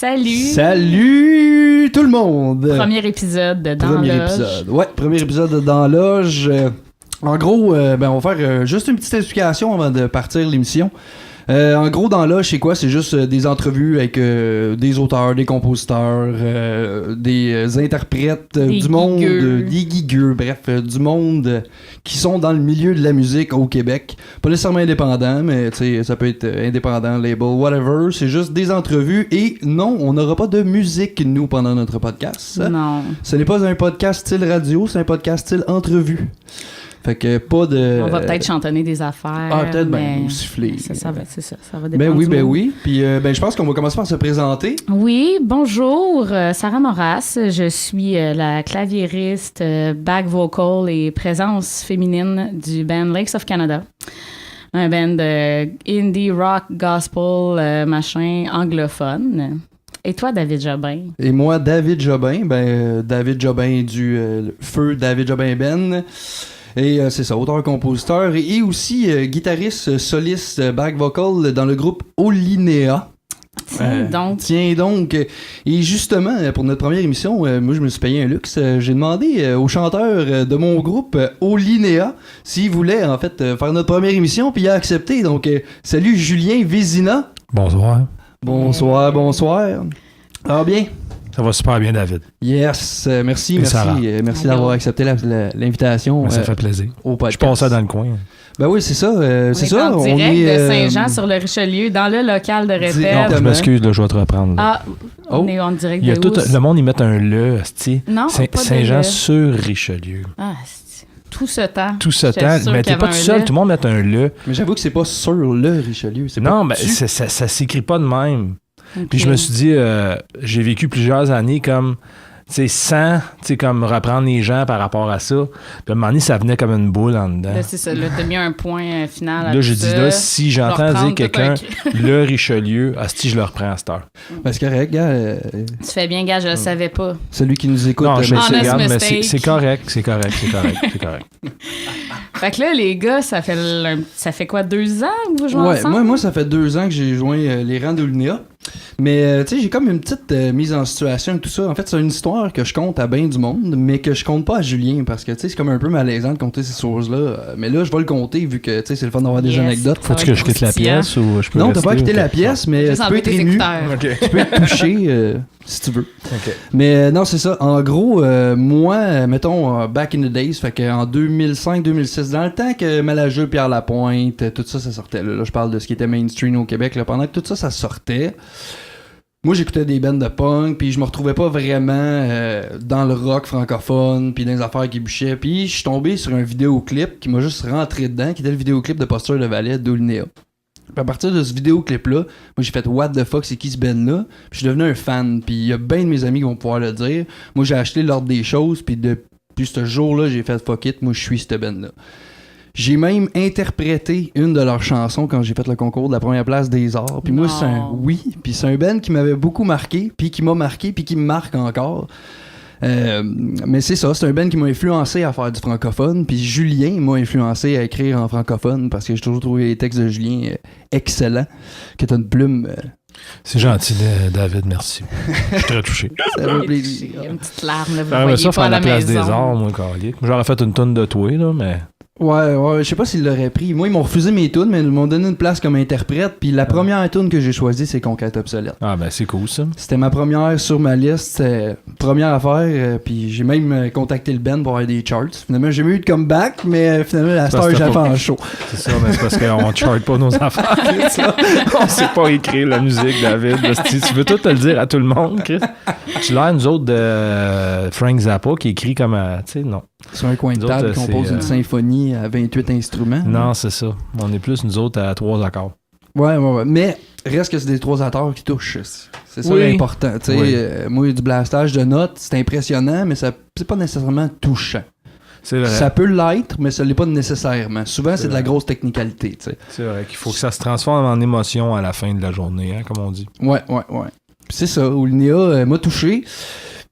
Salut! Salut tout le monde! Premier épisode de Dans Loge. Premier épisode de Dans Loge. En gros, on va faire juste une petite explication avant de partir l'émission. En gros, dans Loge, c'est quoi? C'est juste des entrevues avec des auteurs, des compositeurs, des interprètes, du monde, des gigueux, bref, du monde qui sont dans le milieu de la musique au Québec. Pas nécessairement indépendant, mais ça peut être indépendant, label, whatever. C'est juste des entrevues et non, on n'aura pas de musique, nous, pendant notre podcast. Non. Ce n'est pas un podcast style radio, c'est un podcast style entrevue. Fait que pas de... On va peut-être chantonner des affaires. Ah, peut-être, ou siffler. C'est ça, ça va dépendre. Ben oui. Puis je pense qu'on va commencer par se présenter. Oui, bonjour, Sarah Moras. Je suis la claviériste, back vocal et présence féminine du band Lakes of Canada. Un band indie, rock, gospel, machin, anglophone. Et toi, David Jobin? Et moi, David Jobin. David Jobin du feu David Jobin Ben. Et c'est ça, auteur-compositeur et aussi guitariste, soliste, back vocal dans le groupe Olinéa. Tiens donc. Et justement, pour notre première émission, moi je me suis payé un luxe. J'ai demandé au chanteur de mon groupe Olinéa s'il voulait en fait faire notre première émission, puis il a accepté. Donc, salut Julien Vézina. Bonsoir. Bonsoir. Ça va bien? Ça va super bien, David. Yes, merci d'avoir accepté l'invitation. Ça fait plaisir. Au podcast. Je passais dans le coin. Ben oui, c'est ça. On est de Saint-Jean sur le Richelieu, dans le local de Répète. Je m'excuse, là, je vais te reprendre. Là. On est en direct de où? Le monde, ils mettent un le, non, Saint-Jean sur Richelieu. Ah, tout ce temps. Mais t'es pas tout seul, tout le monde met un le. Mais j'avoue que c'est pas sur le Richelieu. Non, mais ça s'écrit pas de même. Okay. Puis je me suis dit, j'ai vécu plusieurs années comme, sans, comme reprendre les gens par rapport à ça. Puis à un moment donné, ça venait comme une boule en dedans. Là, c'est ça. Là, t'as mis un point final à là, j'ai dit, là, si j'entends dire quelqu'un, le Richelieu, je le reprends à cette heure. Ben, c'est correct, gars. Tu fais bien, gars, je le savais pas. Celui qui nous écoute. Non, je regarde, mais c'est correct. Fait que là, les gars, ça fait quoi, 2 ans que vous jouez ensemble? Moi, ça fait 2 ans que j'ai joint les rangs d'Olinéa. Mais, j'ai comme une petite mise en situation et tout ça. En fait, c'est une histoire que je compte à bien du monde, mais que je compte pas à Julien, parce que, c'est comme un peu malaisant de compter ces choses-là. Mais là, je vais le compter, vu que, c'est le fun d'avoir des anecdotes. Faut-tu que je quitte la pièce ou je peux Non, t'as pas quitté la pièce, mais tu peux être ému. Tu peux être touché, si tu veux. Okay. Mais non, c'est ça. En gros, moi, mettons, back in the days, fait qu'en 2005-2006, dans le temps que Malageux, Pierre Lapointe, tout ça sortait. Là, je parle de ce qui était mainstream au Québec. Là, pendant que tout ça sortait, moi, j'écoutais des bands de punk, puis je me retrouvais pas vraiment dans le rock francophone, puis dans les affaires qui bûchaient. Puis je suis tombé sur un vidéoclip qui m'a juste rentré dedans, qui était le vidéoclip de Posture de Valais d'Olinéa. Puis à partir de ce vidéoclip-là, moi j'ai fait What the fuck, c'est qui ce band-là? Puis je suis devenu un fan, puis il y a bien de mes amis qui vont pouvoir le dire. Moi j'ai acheté l'ordre des choses, puis depuis ce jour-là, j'ai fait fuck it, moi je suis cette band-là. J'ai même interprété une de leurs chansons quand j'ai fait le concours de la première place des arts. Puis moi, c'est un band qui m'avait beaucoup marqué, puis qui m'a marqué, puis qui me marque encore. Mais c'est ça, c'est un band qui m'a influencé à faire du francophone, puis Julien m'a influencé à écrire en francophone, parce que j'ai toujours trouvé les textes de Julien excellents, que t'as une plume... C'est gentil, David, merci. Je suis très touché. Ça fait plaisir. Il y a une petite larme, là, vous voyez ça, pas à la place maison. Des arts, moi, calique. J'aurais fait une tonne de toi, là, mais... Ouais, je sais pas s'ils l'auraient pris. Moi, ils m'ont refusé mes tunes, mais ils m'ont donné une place comme interprète. Puis la première tune que j'ai choisie, c'est Conquête obsolète. Ah, ben c'est cool, ça. C'était ma première sur ma liste. Première affaire. Puis j'ai même contacté le band pour avoir des charts. Finalement, j'ai eu de comeback, mais finalement, la star, j'ai fait en show. C'est ça, mais c'est parce qu'on charte pas nos affaires. On sait pas écrire la musique, David. Tu veux tout te le dire à tout le monde, Chris. Tu l'as, nous autres, de Frank Zappa, qui écrit comme... tu sais, non. Sur un coin de table, compose une symphonie à 28 instruments. Non, c'est ça. On est plus, nous autres, à 3 accords. Ouais. Mais reste que c'est des 3 accords qui touchent. C'est ça l'important. Moi, du blastage de notes, c'est impressionnant, mais c'est pas nécessairement touchant. C'est vrai. Ça peut l'être, mais ça l'est pas nécessairement. Souvent, c'est de la grosse technicalité. C'est vrai qu'il faut que ça se transforme en émotion à la fin de la journée, hein, comme on dit. Ouais. Puis c'est ça. Olinéa m'a touché.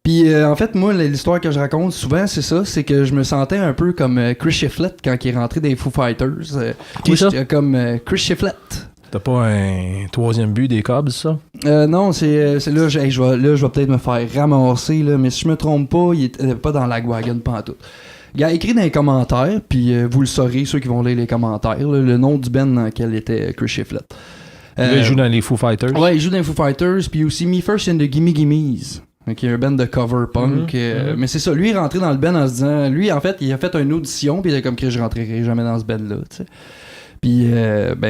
Puis en fait, moi, l'histoire que je raconte souvent, c'est ça, c'est que je me sentais un peu comme Chris Shiflett quand il est rentré dans les Foo Fighters. Qui ça? Comme Chris Shiflett. T'as pas un troisième but des Cubs, ça? Non, c'est là, je vais peut-être me faire ramasser, là, mais si je me trompe pas, il était pas dans la wagon pantoute. Gars, écrit dans les commentaires, puis vous le saurez, ceux qui vont lire les commentaires, là, le nom du band dans lequel était Chris Shiflett. Il joue dans les Foo Fighters. Ouais, il joue dans les Foo Fighters, puis aussi Me First in the Gimme Gimmes, qui est un band de cover punk. Mais c'est ça, lui, il est rentré dans le band en se disant... Lui, en fait, il a fait une audition, puis il était comme que je rentrerai jamais dans ce band-là, tu sais. Puis,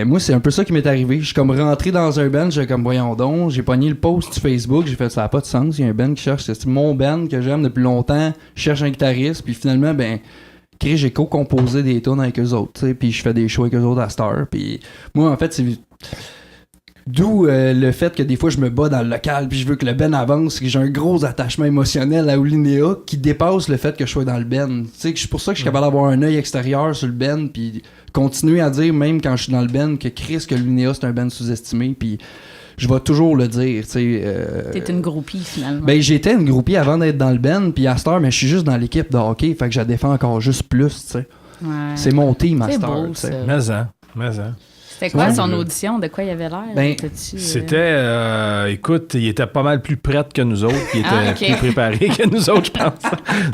moi, c'est un peu ça qui m'est arrivé. Je suis comme rentré dans un band, j'ai comme, voyons donc, j'ai pogné le post sur Facebook, j'ai fait, ça n'a pas de sens, il y a un band qui cherche, c'est mon band que j'aime depuis longtemps, je cherche un guitariste, puis finalement, j'ai co-composé des tunes avec eux autres, tu sais, puis je fais des shows avec eux autres à Star, puis moi, en fait, c'est... D'où le fait que des fois je me bats dans le local puis je veux que le band avance, que j'ai un gros attachement émotionnel à Oulinéa qui dépasse le fait que je sois dans le band. Tu sais, c'est pour ça que je suis capable d'avoir un œil extérieur sur le band puis continuer à dire même quand je suis dans le band que Chris, que Oulinéa c'est un band sous-estimé puis je vais toujours le dire, tu sais. T'es une groupie finalement. J'étais une groupie avant d'être dans le band puis à cette heure, mais je suis juste dans l'équipe de hockey, fait que je la défends encore juste plus, tu sais. Ouais. C'est mon team à C'est cette beau, heure, tu sais. ça. Mais hein. C'était quoi son audition? De quoi il avait l'air? C'était... écoute, il était pas mal plus prêt que nous autres. Il était plus préparé que nous autres, je pense.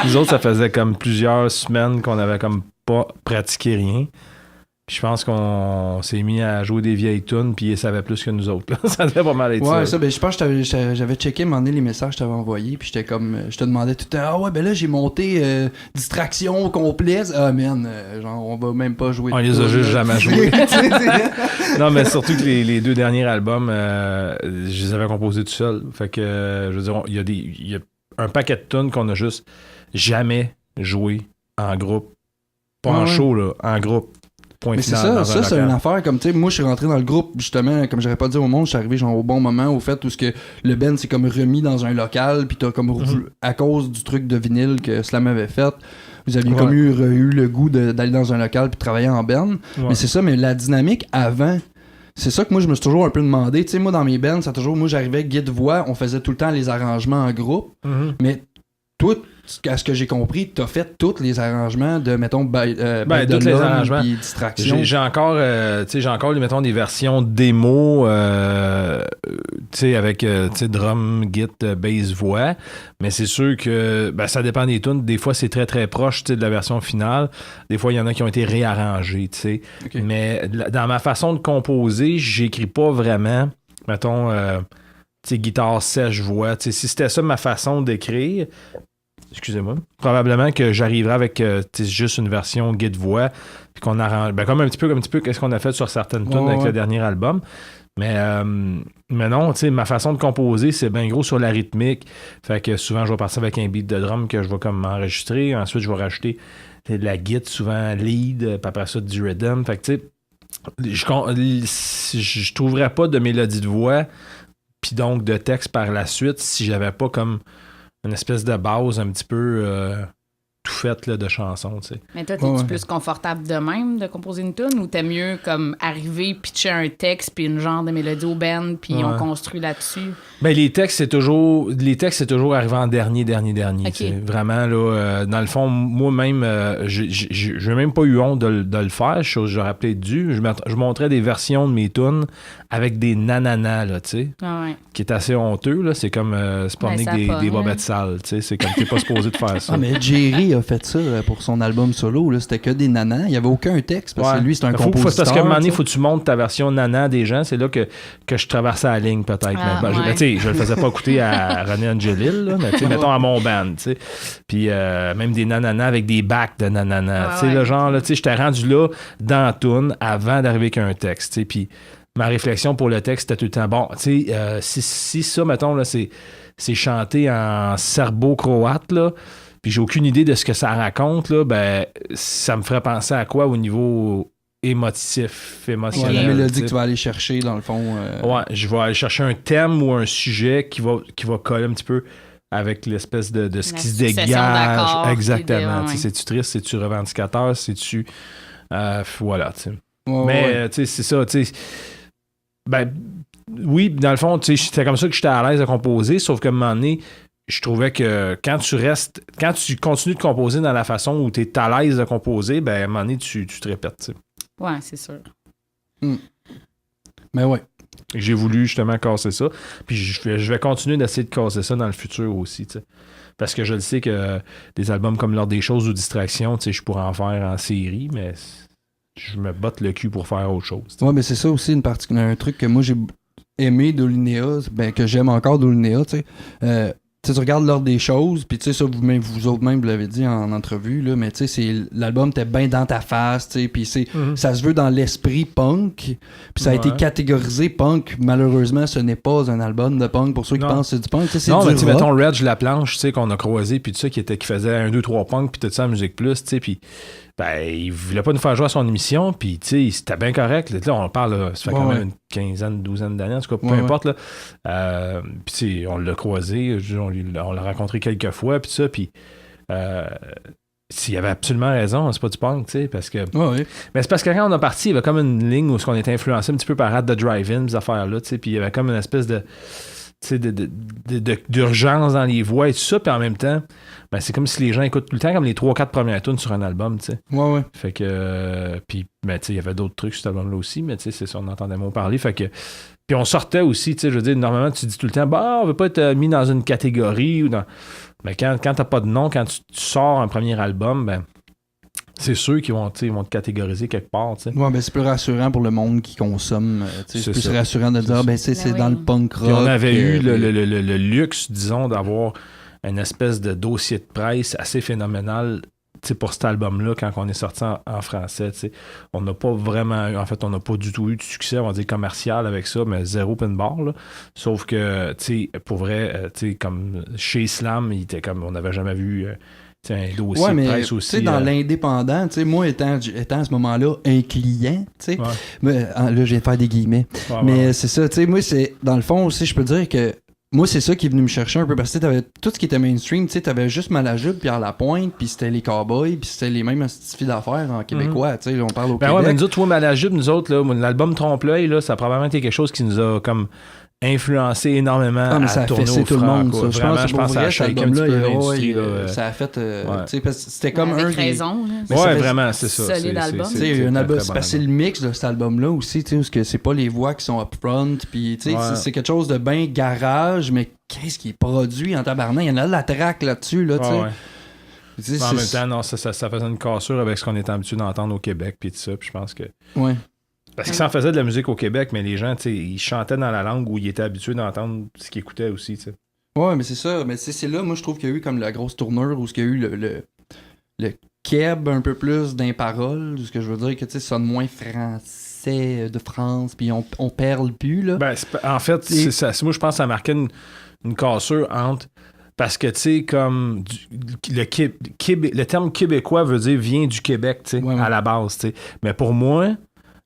Nous autres, ça faisait comme plusieurs semaines qu'on avait comme pas pratiqué rien. Puis je pense qu'on s'est mis à jouer des vieilles tunes, puis il savait plus que nous autres. Là. Ça devait pas mal être ça. Ouais, ça, je pense que j'avais checké, les messages que je t'avais envoyés, puis j'étais comme, je te demandais tout le temps, ah ouais, là, j'ai monté distraction complète. Ah, man, genre, on va même pas jouer. On les a juste jamais joués. Non, mais surtout que les deux derniers albums, je les avais composés tout seul. Fait que, je veux dire, il y a un paquet de tunes qu'on a juste jamais joué en groupe. Pas en show, là, en groupe. Mais c'est ça c'est une affaire comme, tu sais, moi je suis rentré dans le groupe justement, comme j'aurais pas dit au monde, je suis arrivé genre au bon moment au fait où ce que le band s'est comme remis dans un local, puis t'as comme à cause du truc de vinyle que Slam avait fait, vous aviez comme eu le goût d'aller dans un local puis de travailler en band. Mais c'est ça, mais la dynamique avant, c'est ça que moi je me suis toujours un peu demandé, tu sais, moi dans mes bands, ça toujours, moi j'arrivais guide-voix, on faisait tout le temps les arrangements en groupe, mais toi, à ce que j'ai compris, t'as fait tous les arrangements de, mettons, tous les arrangements puis distraction. J'ai encore, mettons, des versions démo, avec, drum, git, bass, voix. Mais c'est sûr que, ça dépend des tunes. Des fois, c'est très, très proche, de la version finale. Des fois, il y en a qui ont été réarrangés, tu sais. Okay. Mais dans ma façon de composer, j'écris pas vraiment, mettons, guitare sèche, voix. Si c'était ça ma façon d'écrire, excusez-moi, probablement que j'arriverai avec juste une version guide-voix, puis qu'on arrange, comme un petit peu qu'est-ce qu'on a fait sur certaines tunes avec le dernier album. Mais non, ma façon de composer, c'est bien gros sur la rythmique. Fait que souvent, je vais partir avec un beat de drum que je vais comme enregistrer. Ensuite, je vais rajouter de la guitare, souvent lead, puis après ça, du rhythm. Fait que, je trouverais pas de mélodie de voix, puis donc de texte par la suite, si j'avais pas comme une espèce de base un petit peu tout faite de chansons, tu sais. Mais toi, t'es-tu plus confortable de même de composer une tune ou t'aimes mieux comme arriver, pitcher un texte puis une genre de mélodie au band puis on construit là-dessus? Ben les textes, c'est toujours arrivé en dernier. Okay. Vraiment, là, dans le fond, moi-même, j'ai même pas eu honte de le faire, chose que j'aurais peut-être dû. Je montrais des versions de mes tunes avec des nananas, là, tu sais, qui est assez honteux, là. C'est comme se promener avec des bobettes sales, tu sais. C'est comme t'es pas supposé de faire ça. Ah, mais Jerry a fait ça pour son album solo, là. C'était que des nanas. Il y avait aucun texte parce que lui, c'est un compositeur. Parce qu'à un moment donné, faut que tu montes ta version nana des gens. C'est là que je traversais la ligne, peut-être. Je le faisais pas écouter à René Angelil, là, mais mettons à mon band, tu sais. Puis même des nananas avec des bacs de nananas. Tu sais, le genre, là, tu sais, j'étais rendu là dans la toune avant d'arriver avec un texte, tu sais. Puis ma réflexion pour le texte, c'était tout le temps, bon, tu sais, si ça, mettons, là, c'est chanté en serbo-croate, là, puis j'ai aucune idée de ce que ça raconte, là, ça me ferait penser à quoi au niveau émotionnel. La mélodie que tu vas aller chercher, dans le fond. Ouais, je vais aller chercher un thème ou un sujet qui va coller un petit peu avec l'espèce de ce qui se dégage. Exactement. C'est-tu triste, c'est-tu revendicateur, c'est-tu... voilà, tu sais. Mais, tu sais, c'est ça, tu sais... oui, dans le fond, tu sais, c'était comme ça que j'étais à l'aise de composer, sauf qu'à un moment donné, je trouvais que quand tu continues de composer dans la façon où tu es à l'aise de composer, à un moment donné, tu te répètes, tu sais. Ouais, c'est sûr. Mais ouais. Et j'ai voulu justement casser ça. Puis je vais continuer d'essayer de casser ça dans le futur aussi, tu sais. Parce que je le sais que des albums comme L'Ordre des choses ou Distraction, tu sais, je pourrais en faire en série, mais je me botte le cul pour faire autre chose. Ouais, mais c'est ça aussi un truc que moi j'ai aimé d'Olinéa, que j'aime encore d'Olinéa, tu sais. Tu regardes l'ordre des choses, puis tu sais, ça, vous autres même, vous l'avez dit en entrevue, là, mais tu sais, l'album était bien dans ta face, tu sais, puis ça se veut dans l'esprit punk, puis ça a été catégorisé punk. Malheureusement, ce n'est pas un album de punk pour ceux qui pensent que c'est du punk. C'est non, du mais tu sais, rock. mettons Reg Laplanche, tu sais, qu'on a croisé, puis tout ça, qui faisait 1, 2, 3 punk, puis tout ça en Musique Plus, tu sais, puis il voulait pas nous faire jouer à son émission, puis tu sais, c'était bien correct. Là, on parle, là, ça fait quand même une quinzaine, douzaine d'années, en tout cas, peu importe, là. Puis tu sais, on l'a croisé, on l'a rencontré quelques fois, puis ça, puis s'il avait absolument raison, c'est pas du punk, tu sais, parce que... Mais c'est parce que quand on a parti, il y avait comme une ligne où on était influencé un petit peu par At the Drive-In, ces affaires-là, tu sais, puis il y avait comme une espèce d'urgence dans les voix et tout ça, puis en même temps, c'est comme si les gens écoutent tout le temps comme les 3-4 premières tunes sur un album, tu sais. Ouais. Fait que, puis, tu sais, il y avait d'autres trucs sur cet album-là aussi, mais tu sais, c'est ça, on entendait moins parler, fait que... Puis on sortait aussi, tu sais, je veux dire, normalement, tu dis tout le temps, on veut pas être mis dans une catégorie ou dans... Mais quand t'as pas de nom, quand tu sors un premier album, c'est sûr qu'ils vont te catégoriser quelque part, tu sais. Ouais, c'est plus rassurant pour le monde qui consomme. C'est plus rassurant de dire, c'est dans le punk rock. Puis on avait eu le luxe, disons, d'avoir une espèce de dossier de presse assez phénoménal, tu sais, pour cet album-là, quand on est sorti en français, tu sais. On n'a pas vraiment eu, en fait, on n'a pas du tout eu de succès, on va dire, commercial avec ça, mais zéro pin bar, là. Sauf que, tu sais, pour vrai, tu sais, comme chez Slam, il était comme, on n'avait jamais vu... un dossier de presse aussi. Dans l'indépendant, moi étant à ce moment-là un client, là je vais faire des guillemets. C'est ça, moi c'est dans le fond aussi, je peux dire que moi c'est ça qui est venu me chercher un peu parce que t'avais tout ce qui était mainstream, t'avais juste Malajube, Pierre Lapointe, puis c'était les Cowboys, puis c'était les mêmes filles d'affaires en québécois, on parle au Québec. Mais nous autres, Malajube, nous autres, là, l'album Trompe-l'œil, là, ça a probablement été quelque chose qui nous a comme influencé énormément à tourner au tout le monde, ça. Je pense que ça a shaké un petit peu l'industrie. Ça a fait... parce que c'était comme avec raison. Ouais, vraiment, c'est ça. Solide album. C'est parce que le mix de cet album-là aussi, parce que c'est pas les voix qui sont up-front, puis c'est quelque chose de bien garage, mais qu'est-ce qui est produit en tabarnak? Il y en a de la track là-dessus, là, tu sais. En même temps, non, ça faisait une cassure avec ce qu'on est habitué d'entendre au Québec, puis tout ça, puis je pense que... Ouais. Parce qu'ils s'en faisaient de la musique au Québec, mais les gens, tu sais, ils chantaient dans la langue où ils étaient habitués d'entendre ce qu'ils écoutaient aussi, tu sais. Ouais, mais c'est ça. Mais c'est là, moi, je trouve qu'il y a eu comme la grosse tournure où il y a eu le keb un peu plus d'imparole, ce que je veux dire, que tu sais, ça sonne moins français de France, puis on perle plus, là. En fait, c'est ça. Moi, je pense que ça marquait une cassure entre... Parce que, tu sais, comme le terme québécois vient du Québec, tu sais, à la base, tu sais. Mais pour moi...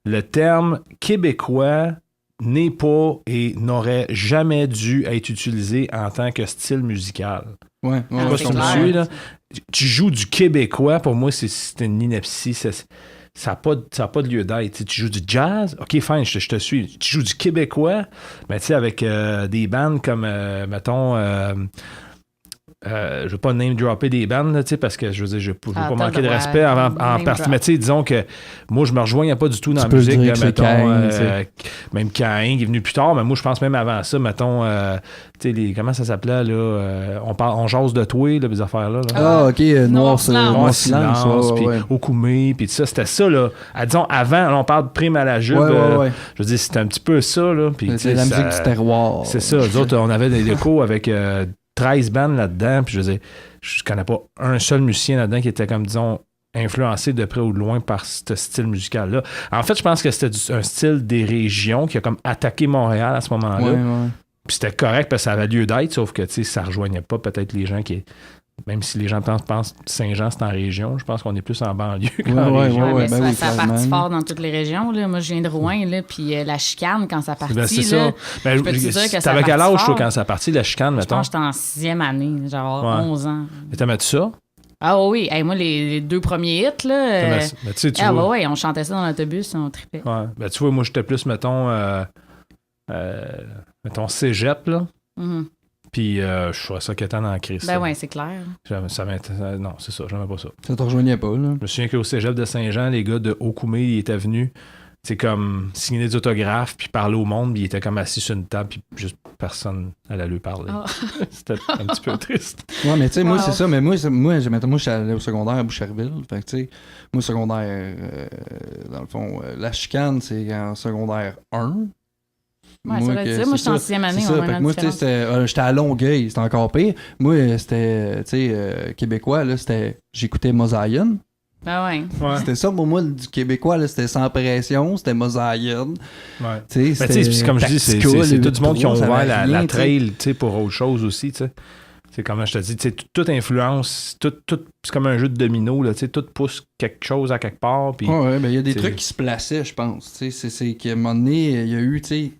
Le terme québécois n'est pas et n'aurait jamais dû être utilisé en tant que style musical. Ouais, là. Tu joues du québécois, pour moi, c'est une ineptie. Ça n'a pas de lieu d'être. Tu joues du jazz, ok, fine, je te suis. Tu joues du québécois, mais tu sais, avec des bandes comme, mettons... je veux pas name-dropper des bandes, là, parce que je veux dire, je veux pas manquer de respect en partie. Mais tu sais, disons que moi, je me rejoignais pas du tout dans la musique. Là, mettons, même Caïn qui est venu plus tard, mais moi, je pense même avant ça, mettons, tu sais, comment ça s'appelait, là, on jase de toi, là, les affaires-là. Ah, ok, Noir Silence, puis Okoumé, puis tout ça, c'était ça, là. Disons, avant, là, on parle de Prime à la Jupe. Je veux dire, c'était un petit peu ça, là. C'est la musique du terroir. C'est ça. Nous autres, on avait des décos avec... 13 bandes là-dedans, puis je veux dire, je connais pas un seul musicien là-dedans qui était comme, disons, influencé de près ou de loin par ce style musical-là. En fait, je pense que c'était un style des régions qui a comme attaqué Montréal à ce moment-là. Puis c'était correct parce que ça avait lieu d'être, sauf que, tu sais, ça rejoignait pas peut-être les gens qui... Même si les gens pensent que Saint-Jean, c'est en région, je pense qu'on est plus en banlieue qu'en région. Ça a parti fort dans toutes les régions. Là. Moi, je viens de Rouen, là, puis la chicane, quand ça a parti, c'est là, ça. Ben, je peux te dire que ça t'avais quel âge, toi, quand ça a parti, la chicane, mettons? Je pense que j'étais en 6e année, genre 11 ans. Et t'as mis ça? Ah oui, moi, les 2 premiers hits, là... on chantait ça dans l'autobus, on tripait. Ouais. Ben, tu vois, moi, j'étais plus, mettons, cégep, là. Puis je trouvais ça quétant dans la crise. Ben ouais, c'est clair. Non, c'est ça, j'aimais pas ça. Ça te rejoignait pas, là? Je me souviens qu'au cégep de Saint-Jean, les gars de Okoumé, ils étaient venus. c'est comme signer des autographes puis parler au monde, puis il était comme assis sur une table puis juste personne allait lui parler. Oh. C'était un petit peu triste. Ouais, mais tu sais, moi, Wow. c'est ça. Mais moi, je suis allé au secondaire à Boucherville. Fait que, tu sais, moi, secondaire, dans le fond, la chicane, c'est en secondaire 1. Ouais, ça doit être ça. Moi, j'étais en 6e année. C'est ça. Fait que moi, tu sais, j'étais à Longueuil, c'était encore pire. Moi, c'était, tu sais, québécois, là, j'écoutais Mosaïen. Ah ouais. Ouais. C'était ça pour moi, du québécois, là, c'était sans pression, c'était Mosaïen. Ouais. Tu sais, Mais tu sais, comme je dis, c'est tout du monde qui ont ouvert la trail, tu sais, pour autre chose aussi, tu sais. C'est comme je te dis, tu sais, toute influence, tout, c'est comme un jeu de domino, là, tu sais, tout pousse quelque chose à quelque part. Puis, ouais, mais il y a des t'sais, trucs qui se plaçaient, je pense. Tu sais, c'est qu'à un moment donné, il y a eu, tu sais,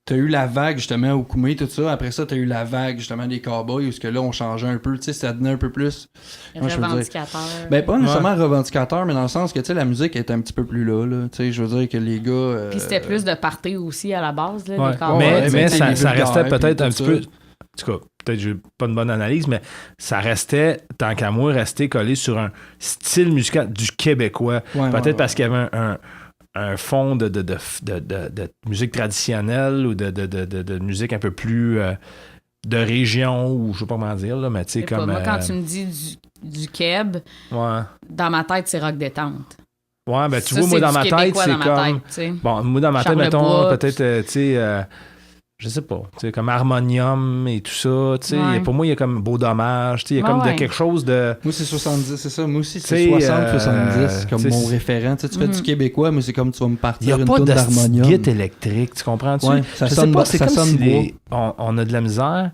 t'as eu la vague justement au Koumé, tout ça. Après ça, t'as eu la vague justement des Cowboys, où ce que là, on changeait un peu, tu sais, ça donnait un peu plus. Moi, je veux dire, Revendicateur. ben, pas nécessairement revendicateur, mais dans le sens que, tu sais, la musique était un petit peu plus là. Tu sais, je veux dire que les gars. Puis c'était plus de party aussi à la base, là, ouais. des cowboys. Mais mais ça les vulgaires, restait peut-être puis un tout petit peu. ça. En tout cas, peut-être que j'ai pas une bonne analyse, mais ça restait, tant qu'à moi, resté collé sur un style musical du québécois. Ouais, Peut-être ouais, parce qu'il y avait un fond de musique traditionnelle ou de musique un peu plus de région, ou je sais pas comment dire, là, mais tu sais, Je sais pas, comme. moi, quand tu me dis du keb, Ouais. dans ma tête, c'est rock détente. Ouais, ben tu Ça, vois, moi, c'est dans du ma tête, québécois c'est dans ma comme. tête, tu sais. Bon, moi, dans ma tête, mettons, Charlebois, peut-être, tu sais, je sais pas, tu sais, comme harmonium et tout ça, tu sais. Ouais. Pour moi, il y a comme beau dommage, tu sais, il y a Ouais, comme de ouais. quelque chose de. Moi, c'est 70, c'est ça. Moi aussi, T'sais, c'est 60-70 comme t'sais, mon c'est- référent. Tu sais, tu fais du québécois, mais c'est comme tu vas me Il n'y partir a une pas toune de d'harmonium. guitare électrique, tu comprends-tu? Ouais, ça Je sonne sais pas, ba- c'est ça comme sonne si bois. on a de la misère.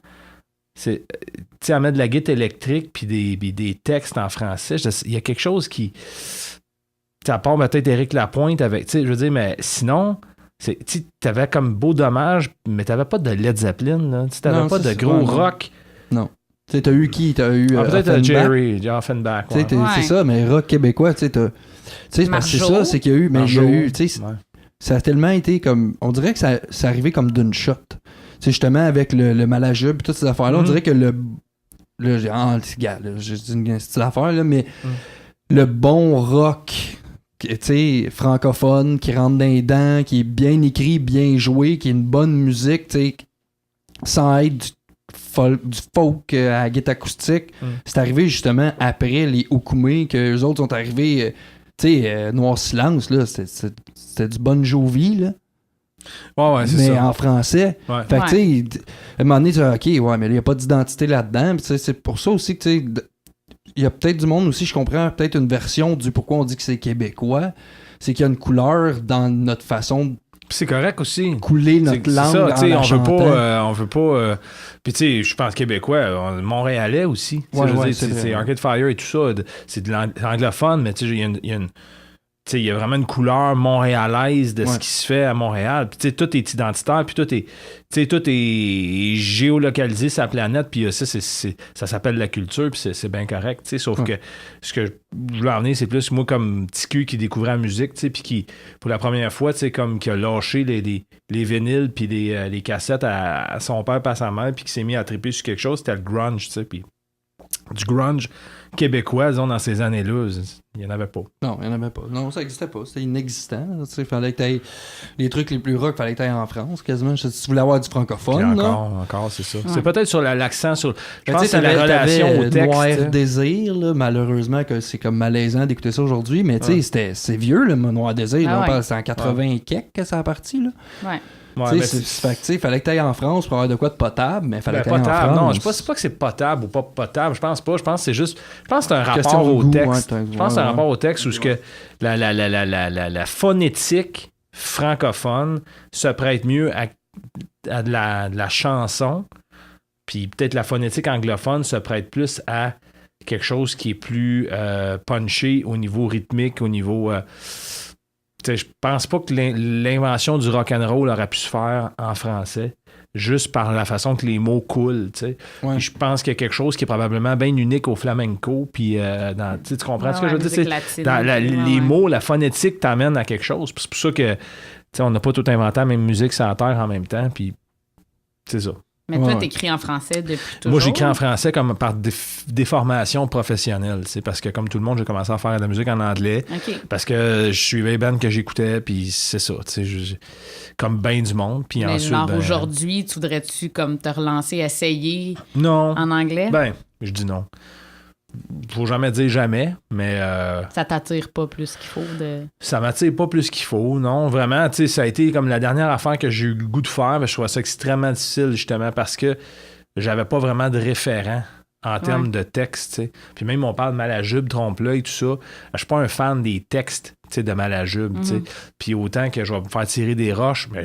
C'est, tu sais, à mettre de la guitare électrique puis des textes en français. Il y a quelque chose qui. Tu sais, à part peut-être Éric Lapointe avec. Tu sais, je veux dire, mais sinon. Tu avais comme beau dommage, mais t'avais pas de Led Zeppelin, là. Tu n'avais Non, pas c'est de ça, gros non. rock. Tu sais, t'as eu qui? T'as eu Peut-être Offenbach. Jerry Offenbach. Tu sais, Ouais. Ouais. c'est ça, mais rock québécois, tu sais, parce que c'est Marjo. ça, c'est qu'il y a eu, mais il y a Marjo. eu, tu sais, Ouais. ça a tellement été comme, on dirait que ça arrivait comme d'une shot. Tu sais, justement, avec le Malajube et toutes ces affaires-là, on Mhm. dirait que j'ai dit une petite affaire, là, mais le bon rock, tu sais, francophone, qui rentre dans les dents, qui est bien écrit, bien joué, qui est une bonne musique, tu sais, sans être du folk à la guitare acoustique. C'est arrivé justement après les Okoumé, que les autres sont arrivés, tu sais, Noir Silence, là, c'était du Bon Jovi, là, Ouais, c'est mais ça. en français. Ouais. Fait que, tu sais, à un moment donné, tu dis, OK, ouais, mais il n'y a pas d'identité là-dedans. Puis, tu sais, c'est pour ça aussi que, tu sais, il y a peut-être du monde aussi, je comprends peut-être une version du pourquoi on dit que c'est québécois. C'est qu'il y a une couleur dans notre façon de Puis c'est correct aussi. couler notre C'est langue ça, en tu sais, la chantant. on veut pas. Puis tu sais, je pense québécois, montréalais aussi. Tu sais, Ouais, je veux ouais, dire, c'est vrai. c'est Arcade Fire et tout ça, c'est de l'anglophone, mais tu sais, il y a vraiment une couleur montréalaise de ce Ouais. qui se fait à Montréal. Puis tu sais, tout est identitaire, puis tout est géolocalisé sur la planète, puis ça, ça s'appelle la culture, puis c'est bien correct, tu sais. Sauf que ce que je voulais en venir, c'est plus moi comme petit cul qui découvrait la musique, tu sais, puis qui, pour la première fois, tu sais, comme qui a lâché les vinyles puis les cassettes à son père et à sa mère, puis qui s'est mis à triper sur quelque chose, c'était le grunge, tu sais, puis du grunge québécois, disons, dans ces années-là, il n'y en avait pas. Non, il n'y en avait pas. Non, ça n'existait pas. C'était inexistant. Tu sais, fallait que t'ailles les trucs les plus rock, fallait que t'ailles en France, quasiment. Si tu voulais avoir du Puis francophone, là. encore, c'est ça. C'est peut-être sur l'accent, je Ben, pense tu que sais, c'est la relation au texte. Noir tu sais. Désir, là, malheureusement, que c'est comme malaisant d'écouter ça aujourd'hui, mais tu sais, c'est vieux, le Noir Désir. Ah là, on ouais. parle, c'est en 80 et quelques que ça a parti, là. Ouais. Ouais, Tu mais sais, fait que, tu sais, fallait que t'ailles en France pour avoir de quoi de potable, mais fallait ben, que t'ailles en potable. France. Non, je pense pas que c'est potable ou pas potable. Je pense pas. Je pense que c'est juste. Je pense que c'est un Question rapport de au goût, texte. ouais, Je pense que c'est un ouais. rapport au texte où ce que la phonétique francophone se prête mieux à de la chanson. Puis peut-être la phonétique anglophone se prête plus à quelque chose qui est plus punché au niveau rythmique, au niveau. Tu sais, je pense pas que l'invention du rock'n'roll aurait pu se faire en français, juste par la façon que les mots coulent. Tu sais. Ouais. Puis je pense qu'il y a quelque chose qui est probablement bien unique au flamenco. Puis tu comprends ce que je veux dire? musique C'est- latine, dans les ouais. mots, la phonétique t'amène à quelque chose. Puis c'est pour ça que tu sais, on n'a pas tout inventé la même musique sur la terre en même temps. Puis c'est ça. Mais toi, t'écris en français depuis toujours? Moi, j'écris en français comme par déformation professionnelle. Parce que comme tout le monde, j'ai commencé à faire de la musique en anglais. Okay. Parce que je suivais les bands que j'écoutais, puis c'est ça. Comme bien du monde. Puis mais ensuite, genre aujourd'hui, tu voudrais-tu comme te relancer, essayer non. En anglais? Ben, je dis non. Faut jamais dire jamais, mais... Ça t'attire pas plus qu'il faut de... Ça m'attire pas plus qu'il faut, non. Vraiment, tu sais, ça a été comme la dernière affaire que j'ai eu le goût de faire, mais je trouvais ça extrêmement difficile, justement, parce que j'avais pas vraiment de référent en termes de texte, tu sais. Puis même, on parle de Malajube, Trompe-l'œil, tout ça. Je suis pas un fan des textes, tu sais, de Malajube, tu sais. Puis autant que je vais me faire tirer des roches, mais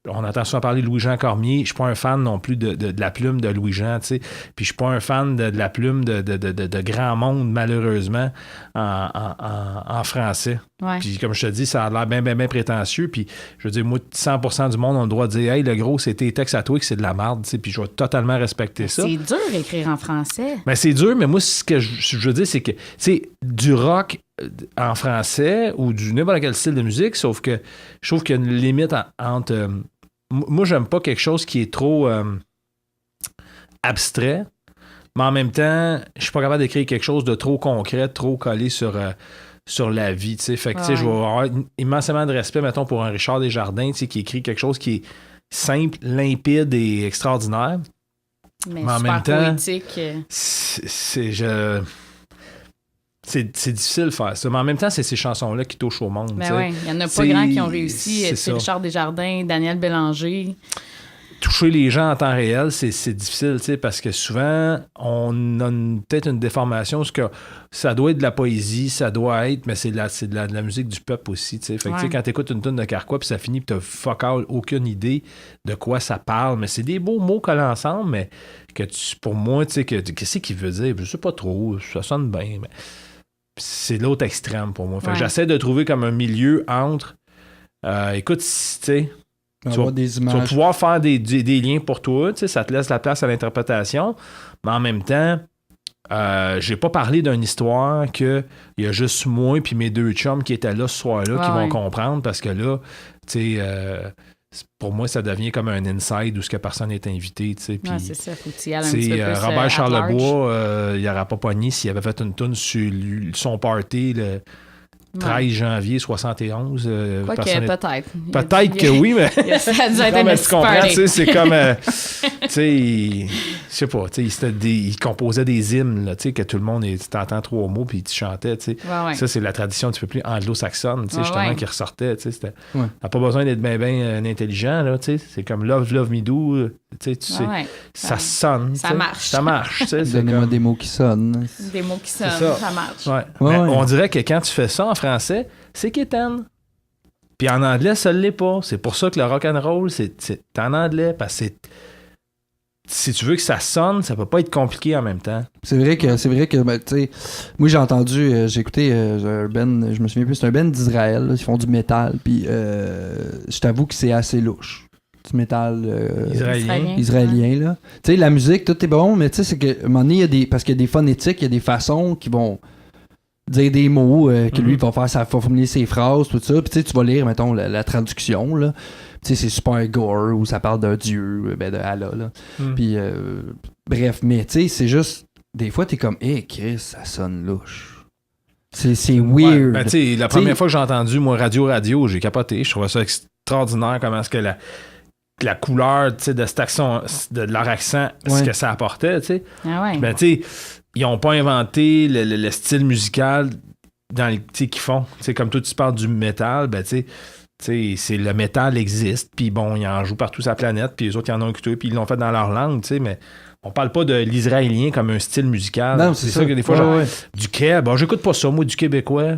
on entend souvent parler de Louis-Jean Cormier. Je suis pas un fan non plus de la plume de Louis-Jean, tu sais. Puis je suis pas un fan de la plume de grand monde, malheureusement, en français. Ouais. Puis comme je te dis, ça a l'air bien prétentieux. Puis je veux dire, moi, 100% du monde ont le droit de dire « Hey, le gros, c'est tes textes à toi que c'est de la merde. » Puis je vais totalement respecter ça. C'est dur d'écrire en français. Ben, c'est dur, mais moi, ce que je veux dire, c'est que, tu sais, du rock en français ou du n'importe quel style de musique, sauf que je trouve qu'il y a une limite entre... moi, j'aime pas quelque chose qui est trop abstrait, mais en même temps, je suis pas capable d'écrire quelque chose de trop concret, trop collé sur la vie, tu sais. Fait que, tu sais, je vais avoir immensément de respect, mettons, pour un Richard Desjardins, tu sais, qui écrit quelque chose qui est simple, limpide et extraordinaire. Mais en même temps, poétique. C'est difficile de faire ça. Mais en même temps, c'est ces chansons-là qui touchent au monde. Ben oui, il y en a pas grand qui ont réussi. C'est Richard Desjardins, Daniel Bélanger. Toucher les gens en temps réel, c'est difficile, tu sais, parce que souvent, on a peut-être une déformation, parce que ça doit être de la poésie, ça doit être, mais c'est de la musique du peuple aussi, tu sais. Fait que, tu sais, quand t'écoutes une tune de Carquois, puis ça finit, puis t'as fuck all, aucune idée de quoi ça parle, mais c'est des beaux mots collés ensemble, mais que pour moi, tu sais, qu'est-ce qu'il veut dire? Je sais pas trop, ça sonne bien, mais c'est l'autre extrême pour moi. Fait que j'essaie de trouver comme un milieu entre, écoute, tu sais, tu vas pouvoir faire des liens pour toi, tu sais, ça te laisse la place à l'interprétation, mais en même temps, j'ai pas parlé d'une histoire que il y a juste moi puis mes deux chums qui étaient là ce soir-là qui vont comprendre, parce que là, tu sais, pour moi, ça devient comme un inside où ce que personne n'est invité, tu sais. Puis, c'est ça, faut que tu y ailles un petit peu plus Robert Charlebois, il n'aurait pas pogné s'il avait fait une toune sur son party le 13 janvier 71. Quoique, peut-être. Peut-être que oui, mais... Ça a dû être un tu comprends, tu sais, c'est comme... tu sais, je sais pas, tu sais, il composait des hymnes, là, tu sais, que tout le monde, tu t'entends 3 mots, puis tu chantais, tu sais. Ça, c'est la tradition un petit peu plus anglo-saxonne, tu sais, justement, qui ressortait, tu sais. T'as pas besoin d'être bien intelligent, là, tu sais. C'est comme Love, Love Me Do, tu sais, ça sonne. Ça marche. Ça marche, tu sais. Donnez-moi des mots qui sonnent. Des mots qui sonnent, ça marche. Ouais. On dirait que quand tu fais ça en français, c'est quétaine. Puis en anglais, ça ne l'est pas. C'est pour ça que le rock'n'roll, c'est en anglais. Parce que si tu veux que ça sonne, ça peut pas être compliqué en même temps. C'est vrai que ben, tu sais, moi j'ai entendu, j'ai écouté un band, je me souviens plus, c'est un band d'Israël, là, ils font du métal, puis je t'avoue que c'est assez louche. Du métal israélien là. Tu sais, la musique, tout est bon, mais tu sais, c'est que à un moment donné, parce qu'il y a des phonétiques, il y a des façons qui vont dire des mots, que lui va formuler ses phrases, tout ça, puis tu vas lire, mettons, la traduction, là. Tu sais, c'est super gore, où ça parle d'un dieu, de Allah, là. Puis, bref, mais tu sais, c'est juste, des fois, t'es comme, Chris, ça sonne louche. C'est weird. Ouais, ben, tu sais, la première fois que j'ai entendu, moi, Radio, j'ai capoté. Je trouvais ça extraordinaire, comment est-ce que la couleur, tu sais, de cette accent, de leur accent, ce que ça apportait, tu sais. Ah ouais. Ben, tu sais, ils n'ont pas inventé le style musical qu'ils font. T'sais, comme toi, tu parles du métal, ben, tu sais, c'est le métal existe, puis bon, ils en jouent partout sur la planète, puis les autres, ils en ont écouté, puis ils l'ont fait dans leur langue, tu sais, mais on parle pas de l'israélien comme un style musical. Non, c'est ça que des fois, du Québec, bon, j'écoute pas ça, moi, du québécois.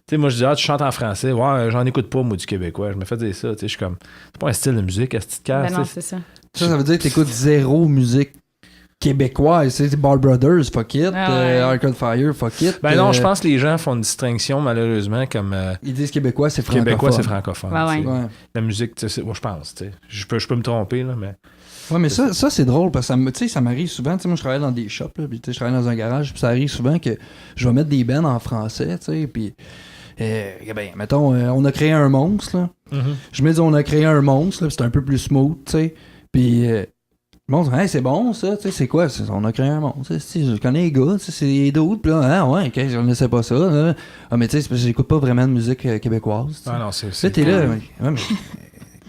Tu sais, moi, je dis, tu chantes en français. Ouais, j'en écoute pas, moi, du québécois. Je me fais dire ça, tu sais, je suis comme, c'est pas un style de musique, est-ce que ben non, c'est ça. Ça veut dire que t'écoutes zéro musique québécoise, c'est Ball Brothers, fuck it, Arcade Fire, fuck it. Ben non, je pense que les gens font une distinction, malheureusement, comme... ils disent québécois, c'est francophone. Québécois, c'est francophone. Ouais. La musique, moi, je pense, tu sais. Je peux me tromper, là, mais... Ouais, mais ça c'est drôle, parce que ça m'arrive souvent, tu sais, moi, je travaille dans des shops, là, puis je travaille dans un garage, puis ça arrive souvent que je vais mettre des bands en français, tu sais, puis... ben, mettons, on a créé un monstre, là. Je me dis, on a créé un monstre, là, puis c'est un peu plus smooth, tu sais, puis... Le monde dit, hey, c'est bon, ça, tu sais, c'est quoi? On a créé un monde, tu sais, je connais les gars, tu sais, c'est d'autres, pis là, ah ouais, ok, je ne sais pas ça. Là. Ah, mais tu sais, c'est parce que j'écoute pas vraiment de musique québécoise. Ah non, c'est là, t'es là, mais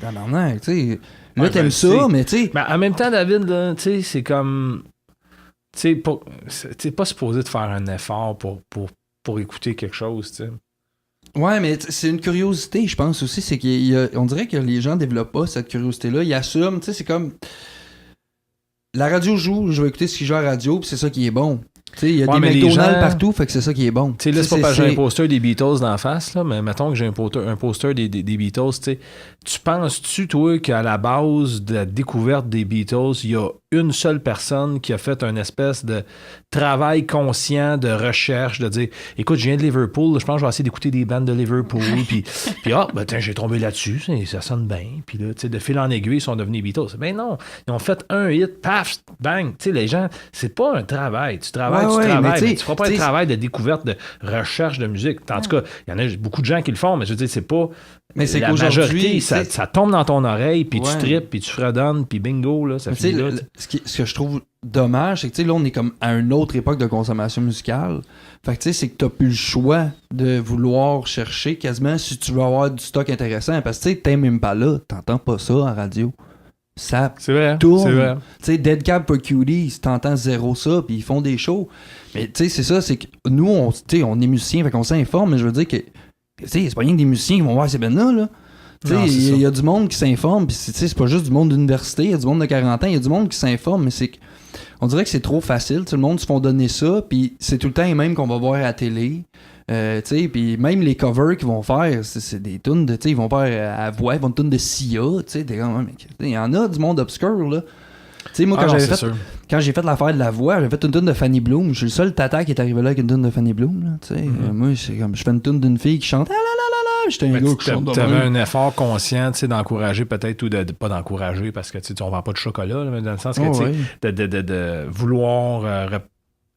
tabarnak, tu sais. Là, t'aimes ça, mais tu sais. Mais en même temps, David, là, tu sais, c'est comme. Tu sais, t'es pas supposé de faire un effort pour écouter quelque chose, tu sais. Ouais, mais c'est une curiosité, je pense aussi. C'est qu'on dirait que les gens développent pas cette curiosité-là. Ils assument, tu sais, c'est comme. La radio joue, je vais écouter ce qui joue à la radio, puis c'est ça qui est bon. Tu sais, il y a des McDonald's partout, fait que c'est ça qui est bon. Tu sais, là, c'est pas parce que j'ai un poster des Beatles d'en face, là, mais mettons que j'ai un poster des Beatles, tu sais. Tu penses-tu, toi, qu'à la base de la découverte des Beatles, il y a une seule personne qui a fait un espèce de travail conscient de recherche, de dire, écoute, je viens de Liverpool, je pense que je vais essayer d'écouter des bandes de Liverpool, puis j'ai tombé là-dessus, ça sonne bien, puis là, tu sais, de fil en aiguille, ils sont devenus Beatles. Ben non, ils ont fait un hit, paf, bang, tu sais, les gens, c'est pas un travail, tu travailles, mais tu feras pas un travail de découverte, de recherche de musique. En tout cas, il y en a beaucoup de gens qui le font, mais je veux dire, c'est pas... Mais c'est la majorité, ça tombe dans ton oreille, puis tu tripes, puis tu fredonnes, puis bingo, là, ça finit là. Ce que je trouve dommage, c'est que là, on est comme à une autre époque de consommation musicale. Fait que tu sais, c'est que t'as plus le choix de vouloir chercher quasiment si tu veux avoir du stock intéressant. Parce que tu sais, t'aimes Impala, t'entends pas ça en radio. Ça tourne. C'est vrai. Tu sais, Dead Cab for Cutie, t'entends zéro ça, puis ils font des shows. Mais tu sais, c'est ça, c'est que nous, on est musiciens, fait qu'on s'informe, mais je veux dire que c'est pas rien que des musiciens qui vont voir ces bandes-là. Là. Il y a du monde qui s'informe, puis c'est pas juste du monde d'université, il y a du monde de 40 ans, il y a du monde qui s'informe, mais c'est on dirait que c'est trop facile. Le monde se font donner ça, puis c'est tout le temps les mêmes qu'on va voir à la télé. Puis même les covers qu'ils vont faire, c'est des tunes de, ils vont faire à voix, ils vont une tune de Sia, il y en a du monde obscur, là. Moi, quand j'ai fait l'affaire de la voix, j'ai fait une tune de Fanny Bloom. Je suis le seul tata qui est arrivé là avec une tune de Fanny Bloom. Là, moi, c'est comme je fais une tune d'une fille qui chante. J'étais un gars qui chante. T'avais un effort conscient d'encourager peut-être ou de pas d'encourager parce que on vend pas de chocolat, là, mais dans le sens que de vouloir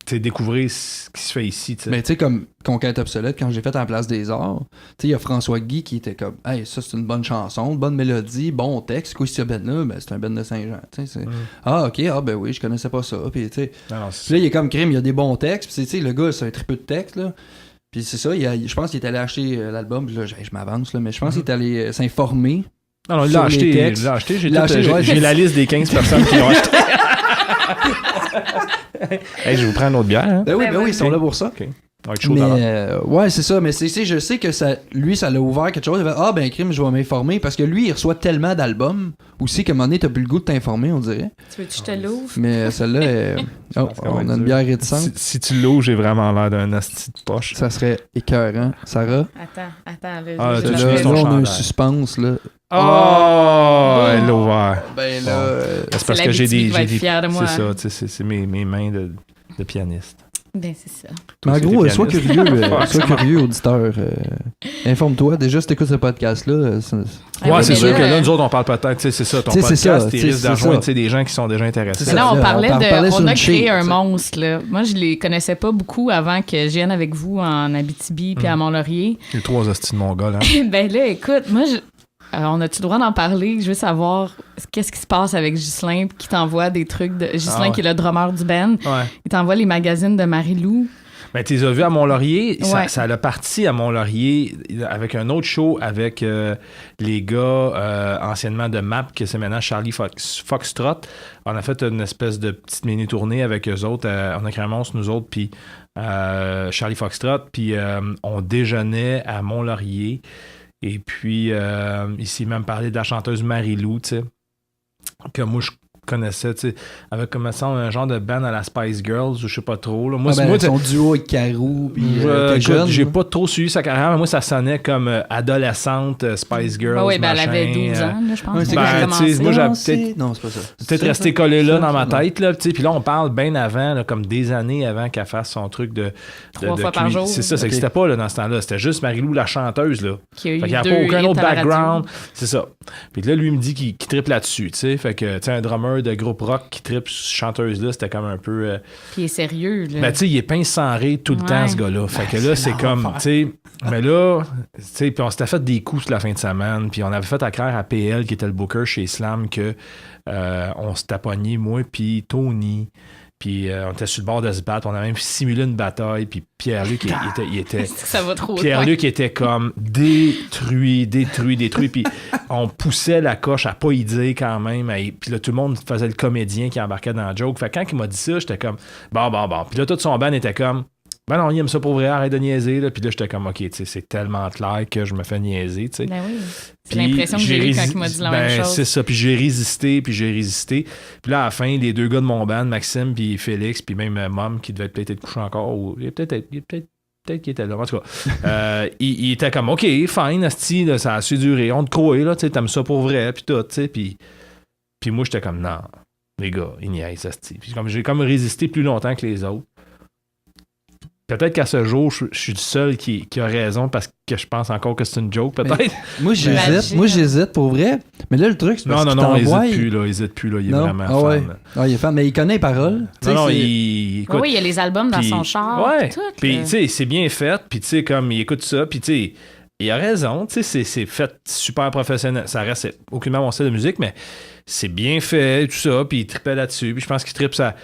découvrir ce qui se fait ici. T'sais. Mais tu sais, comme Conquête obsolète, quand j'ai fait en Place des Arts, il y a François Guy qui était comme hey, ça c'est une bonne chanson, une bonne mélodie, bon texte. Quoi, ce ben-là, c'est un ben de Saint-Jean. Ah, ok, ben oui, je connaissais pas ça. Puis là, il est comme crime, il y a des bons textes. Puis le gars, c'est un triple de texte. Là. Puis c'est ça, je pense qu'il est allé acheter l'album. Puis là, je m'avance, là, mais je pense qu'il est allé s'informer. Non, il l'a acheté. J'ai la liste des 15 personnes qui l'ont acheté. Hey, je vais vous prendre une autre bière. Hein? Ben oui, ils sont là pour ça. Okay. Ouais, c'est ça. Mais je sais que ça l'a ouvert quelque chose. Il fait, crime, je vais m'informer. Parce que lui, il reçoit tellement d'albums aussi qu'à un moment donné, t'as plus le goût de t'informer, on dirait. Tu veux que je te l'ouvre? Mais celle-là, on a une bière réticente. Si tu l'ouvres, j'ai vraiment l'air d'un asti de poche. Ça serait écœurant. Sarah? Attends. Là, on a un suspense, là. Oh, elle l'a ouvert. Ben là, c'est parce que j'ai des fière de moi. C'est ça, c'est mes mains de pianiste. Ben c'est ça. Mais en gros, sois curieux, auditeur. Informe-toi. Déjà, si t'écoutes ce podcast-là. C'est sûr que là, nous autres, on parle peut-être, c'est ça, ton podcast, tu risques de des gens qui sont déjà intéressés. Là, on parlait on a créé un monstre, là. Moi, je les connaissais pas beaucoup avant que je vienne avec vous en Abitibi puis à Mont-Laurier. Les 3 hosties de Mongols, hein. Ben là, écoute, moi, on a-tu le droit d'en parler? Je veux savoir qu'est-ce qui se passe avec Ghislain qui t'envoie des trucs de Ghislain qui est le drummer du band. Ouais. Il t'envoie les magazines de Marie-Lou. Ben, tu les as vus à Mont-Laurier. Ça a parti à Mont-Laurier avec un autre show avec les gars anciennement de MAP, que c'est maintenant Charlie Foxtrot. On a fait une espèce de petite mini-tournée avec eux autres. On a créé un monstre, nous autres, puis Charlie Foxtrot. Puis on déjeunait à Mont-Laurier. Et puis, il s'est même parlé de la chanteuse Marie-Lou, tu sais, que moi, je connaissais, tu sais, avec comme ça un genre de band à la Spice Girls, ou je sais pas trop. Là. Moi, son duo avec Carou, puis j'ai pas trop suivi sa carrière, mais moi, ça sonnait comme adolescente Spice Girls. Oui, ben elle avait 12 ans, là, je pense. Moi, j'avais peut-être... Non, c'est pas ça. Peut-être resté collé là dans ma tête, là, tu sais, puis là, on parle bien avant, là, comme des années avant qu'elle fasse son truc de 3 fois par jour. C'est ça, ça n'existait pas là, dans ce temps-là. C'était juste Marie-Lou, la chanteuse, là. Qui a eu il n'y a pas aucun autre background. C'est ça. Puis là, lui, il me dit qu'il triple là-dessus, tu sais. Fait que, tu sais, un drummer drummer de groupe rock qui tripe sur cette chanteuse-là, c'était comme un peu... Puis il est sérieux, là. Ben, tu sais, il est pince sans rire tout le temps, ce gars-là. Fait que là, c'est comme, tu sais... Mais là, tu sais, puis on s'était fait des coups sur la fin de semaine, puis on avait fait accraire à PL, qui était le booker chez Slam, que on s'était pogné, moi, puis Tony... Puis on était sur le bord de se battre. On a même simulé une bataille. Puis Pierre-Luc, il était ça va trop Pierre-Luc était comme détruit. Puis on poussait la coche à pas y dire quand même. Puis là, tout le monde faisait le comédien qui embarquait dans le joke. Fait que quand il m'a dit ça, j'étais comme bon. Puis là, tout son band était comme ben non, il aime ça pour vrai, arrête de niaiser. Là. Puis là, j'étais comme, OK, tu sais, c'est tellement clair que je me fais niaiser, tu sais. Ben oui. C'est l'impression que j'ai eu quand il m'a dit la même chose. C'est ça. Puis j'ai résisté. Puis là, à la fin, les deux gars de mon band, Maxime puis Félix, puis même Mom, qui devait peut-être être couché encore, ou peut-être qu'il était là. En tout cas, il était comme, OK, fine, asti, là, ça a su durer. On te croit, là, tu sais, t'aimes ça pour vrai, puis tout, tu sais. Puis moi, j'étais comme, non, les gars, ils niaisent, asti. Puis j'ai comme résisté plus longtemps que les autres. Peut-être qu'à ce jour, je suis le seul qui a raison parce que je pense encore que c'est une joke, peut-être. Mais, moi, j'hésite pour vrai. Mais là, le truc, c'est parce qu'il t'envoie... il hésite plus, là. Il est vraiment fan. Ouais. Il est fan, mais il connaît les paroles. Écoute, oui, il y a les albums dans son char. Ouais. Puis, tu sais, c'est bien fait. Puis, tu sais, comme il écoute ça. Puis, tu sais, il a raison. Tu sais, c'est fait super professionnel. Ça reste aucunement mon style de musique, mais c'est bien fait, tout ça, puis il tripait là-dessus. Puis je pense qu'il trippe sa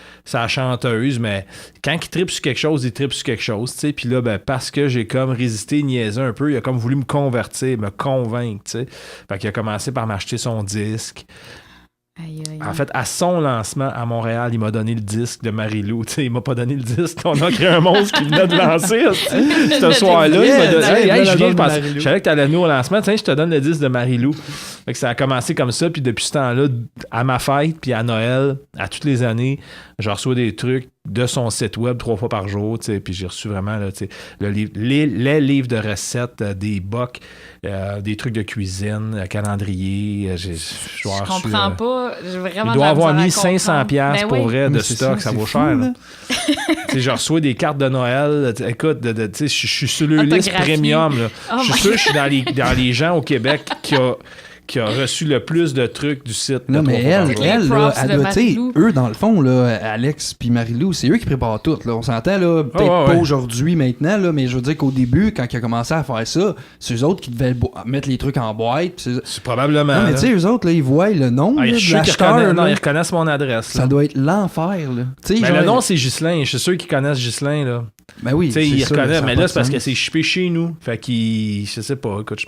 chanteuse, mais quand il trippe sur quelque chose, il trippe sur quelque chose, tu sais. Puis là, ben, parce que j'ai comme résisté, niaisé un peu, il a comme voulu me convertir, me convaincre, tu sais. Fait qu'il a commencé par m'acheter son disque. Aïe. En fait, à son lancement à Montréal, il m'a donné le disque de Marie-Lou. Tu sais, il m'a pas donné le disque. On a créé un monstre qui venait de lancer. Ce soir-là, il m'a donné. Hey, Julien, je savais que t'allais nous au lancement. Tiens, je te donne le disque de Marie-Lou. Fait que ça a commencé comme ça. Puis depuis ce temps-là, à ma fête, puis à Noël, à toutes les années, je reçois des trucs de son site web 3 fois par jour, tu sais, puis j'ai reçu vraiment là, tu sais, les livres de recettes, des bocs, des trucs de cuisine, calendrier. Je comprends pas. J'ai vraiment il doit avoir mis 500$ ben pour vrai de c'est stock, ça vaut cher. Tu sais, je reçois des cartes de Noël. Écoute, tu sais, je suis sur le liste premium. Là. Je suis sûr que je suis dans les gens au Québec qui a reçu le plus de trucs du site. Non, mais elle doit, tu sais, eux, dans le fond, là, Alex puis Marie-Lou, c'est eux qui préparent tout. Là. On s'entend, là, peut-être pas aujourd'hui, maintenant, là, mais je veux dire qu'au début, quand ils ont commencé à faire ça, c'est eux autres qui devaient mettre les trucs en boîte. C'est probablement. Non, mais tu sais, eux autres, là, ils voient le nom de l'acheteur. Non, ils reconnaissent mon adresse. Ça doit être l'enfer. Là. Mais genre, le nom, c'est Ghislain. Je suis sûr qu'ils connaissent Ghislain. Là. Ben oui, c'est ils reconnaissent, mais là, c'est parce que c'est shippé chez nous. Fait qu'ils, je sais pas, écoute,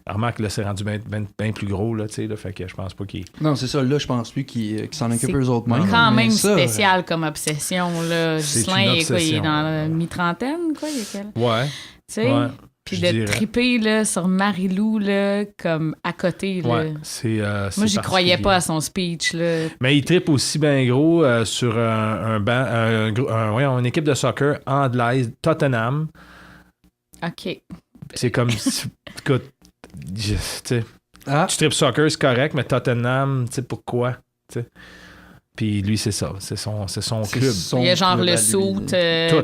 remarque, là, c'est rendu bien plus gros, là, tu sais, là, fait que je pense pas qu'ils... Non, c'est ça, là, je pense plus qu'ils s'en occupent eux autres mêmes. C'est quand même spécial comme obsession, là. Ghislain, il est dans la mi-trentaine, quoi, il y a quel... Ouais. Tu sais, puis de triper, là, sur Marie-Lou, là, comme à côté, là. Ouais, c'est moi, j'y croyais pas à son speech, là. Mais il tripe aussi bien gros sur une équipe de soccer anglaise, Tottenham. OK. C'est comme... Écoute, tu sais, tu tripes soccer, c'est correct, mais Tottenham, tu sais, pourquoi? Tu sais. Puis lui, c'est ça. C'est son club. Il y a genre le saut,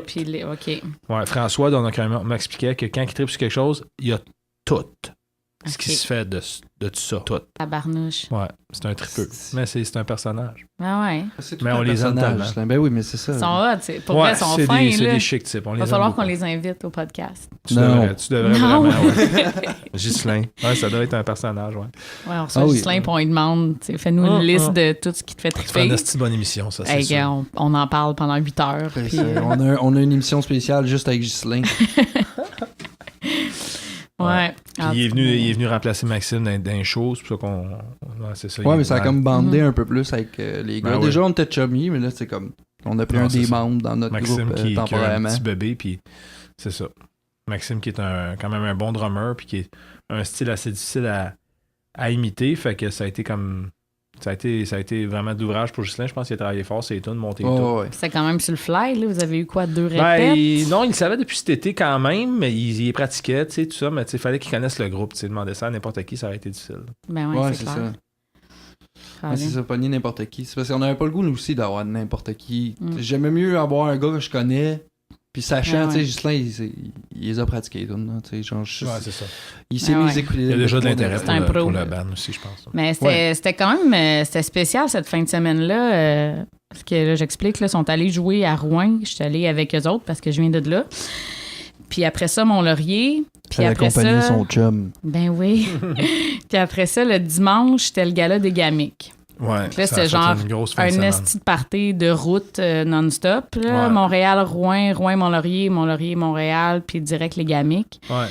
puis OK. Ouais, François, dans notre m'expliquait que quand il tripe sur quelque chose, il y a tout. Ce qui se fait de tout ça. Tout. La barnouche. Ouais, c'est un tripeux. Mais c'est un personnage. Ah ouais. Mais on les aime tellement. Ben oui, mais c'est ça. Ils sont hot. Pour vrai, ils sont fins. C'est des chics types. Il va falloir qu'on les invite au podcast. Tu devrais vraiment. Ouais. Ghislain. Ouais, ça doit être un personnage. Ouais, on reçoit Ghislain pour on lui demande, fais-nous une liste de tout ce qui te fait triper. C'est une petite bonne émission, ça. C'est sûr. On en parle pendant 8 heures. Puis, on a une émission spéciale juste avec Ghislain. Ouais. Puis il est venu remplacer Maxime dans les shows, c'est pour ça qu'on... Ouais, c'est ça. Ouais, mais ça a comme bandé un peu plus avec les gars. Déjà, on était chummy, mais là, c'est comme... On a pris un des membres dans notre Maxime groupe temporairement. Maxime qui a un petit bébé, puis c'est ça. Maxime qui est quand même un bon drummer, puis qui est un style assez difficile à imiter, fait que ça a été comme... Ça a été vraiment de l'ouvrage pour Ghislain. Je pense qu'il a travaillé fort, c'est tout, de monter le tout. Ouais. C'est quand même sur le fly, là. Vous avez eu quoi, 2 répètes? Non, il le savait depuis cet été quand même, mais il pratiquait, tu sais, tout ça. Mais il fallait qu'il connaisse le groupe. Tu sais, demander ça à n'importe qui, ça aurait été difficile. Ben ouais, c'est clair. Ça. C'est ça, pogner n'importe qui. C'est parce qu'on n'avait pas le goût, nous aussi, d'avoir n'importe qui. J'aimais mieux avoir un gars que je connais Puis sachant, tu sais, Ghislain, il les a pratiqués, tu sais, genre... c'est ça. Il s'est mis Il y a déjà de l'intérêt pour le band aussi, je pense. Mais c'était quand même c'était spécial cette fin de semaine-là. Parce que là, j'explique, là, ils sont allés jouer à Rouen. Je suis allée avec eux autres parce que je viens de là. Puis après ça, Mont-Laurier. Puis après ça... son chum. Ben oui. Puis après ça, le dimanche, c'était le gala des Gamiques. Ouais, là, c'était genre un esti de party de route non-stop. Là. Ouais. Montréal-Rouen, Rouen-Mont-Laurier, Mont-Laurier-Montréal, puis direct les Gamiques. Ouais.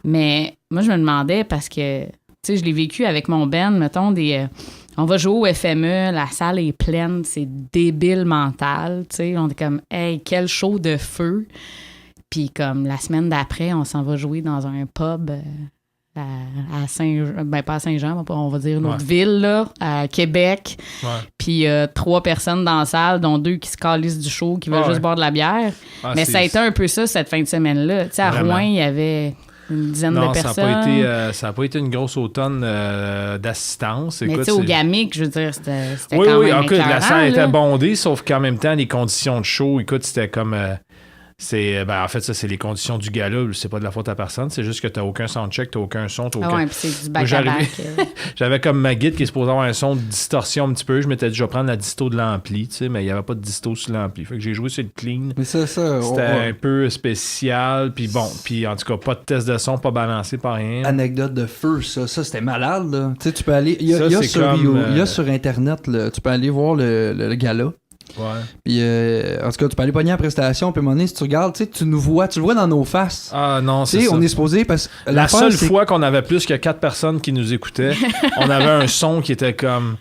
Mais moi, je me demandais parce que, tu sais, je l'ai vécu avec mon band, mettons, on va jouer au FME, la salle est pleine, c'est débile mental, tu sais. On est comme, hey, quel show de feu. Puis comme la semaine d'après, on s'en va jouer dans un pub... à Saint-Jean, ben pas à Saint-Jean, on va dire une autre ville, là, à Québec. Ouais. Puis 3 personnes dans la salle, dont 2 qui se calissent du show, qui veulent juste boire de la bière. Mais ça a été un peu ça, cette fin de semaine-là. Tu sais, à Rouen, il y avait une dizaine de personnes. Ça n'a pas été une grosse automne d'assistance. Mais tu sais, au Gamique, je veux dire, c'était quand même écoute, la salle était bondée, sauf qu'en même temps, les conditions de show, écoute, c'était comme... en fait, ça, c'est les conditions du gala. C'est pas de la faute à personne. C'est juste que t'as aucun soundcheck, t'as aucun son, t'as aucun... Ah ouais, puis c'est du back-à-back. J'avais comme ma guide qui est supposée avoir un son de distorsion un petit peu. Je m'étais dit, je vais prendre la disto de l'ampli, tu sais, mais il n'y avait pas de disto sur l'ampli. Fait que j'ai joué sur le clean. Mais ça c'était un peu spécial. Puis bon, en tout cas, pas de test de son, pas balancé, pas rien. Anecdote de feu, ça c'était malade, là. Tu sais, tu peux aller... Il y a sur Internet, là, tu peux aller voir le gala. Ouais. Puis en tout cas, tu peux aller pogner en prestation, puis à un moment donné, si tu regardes, tu le vois dans nos faces. Ah non, c'est ça. On est supposé parce que la seule fois qu'on avait plus que 4 personnes qui nous écoutaient, on avait un son qui était comme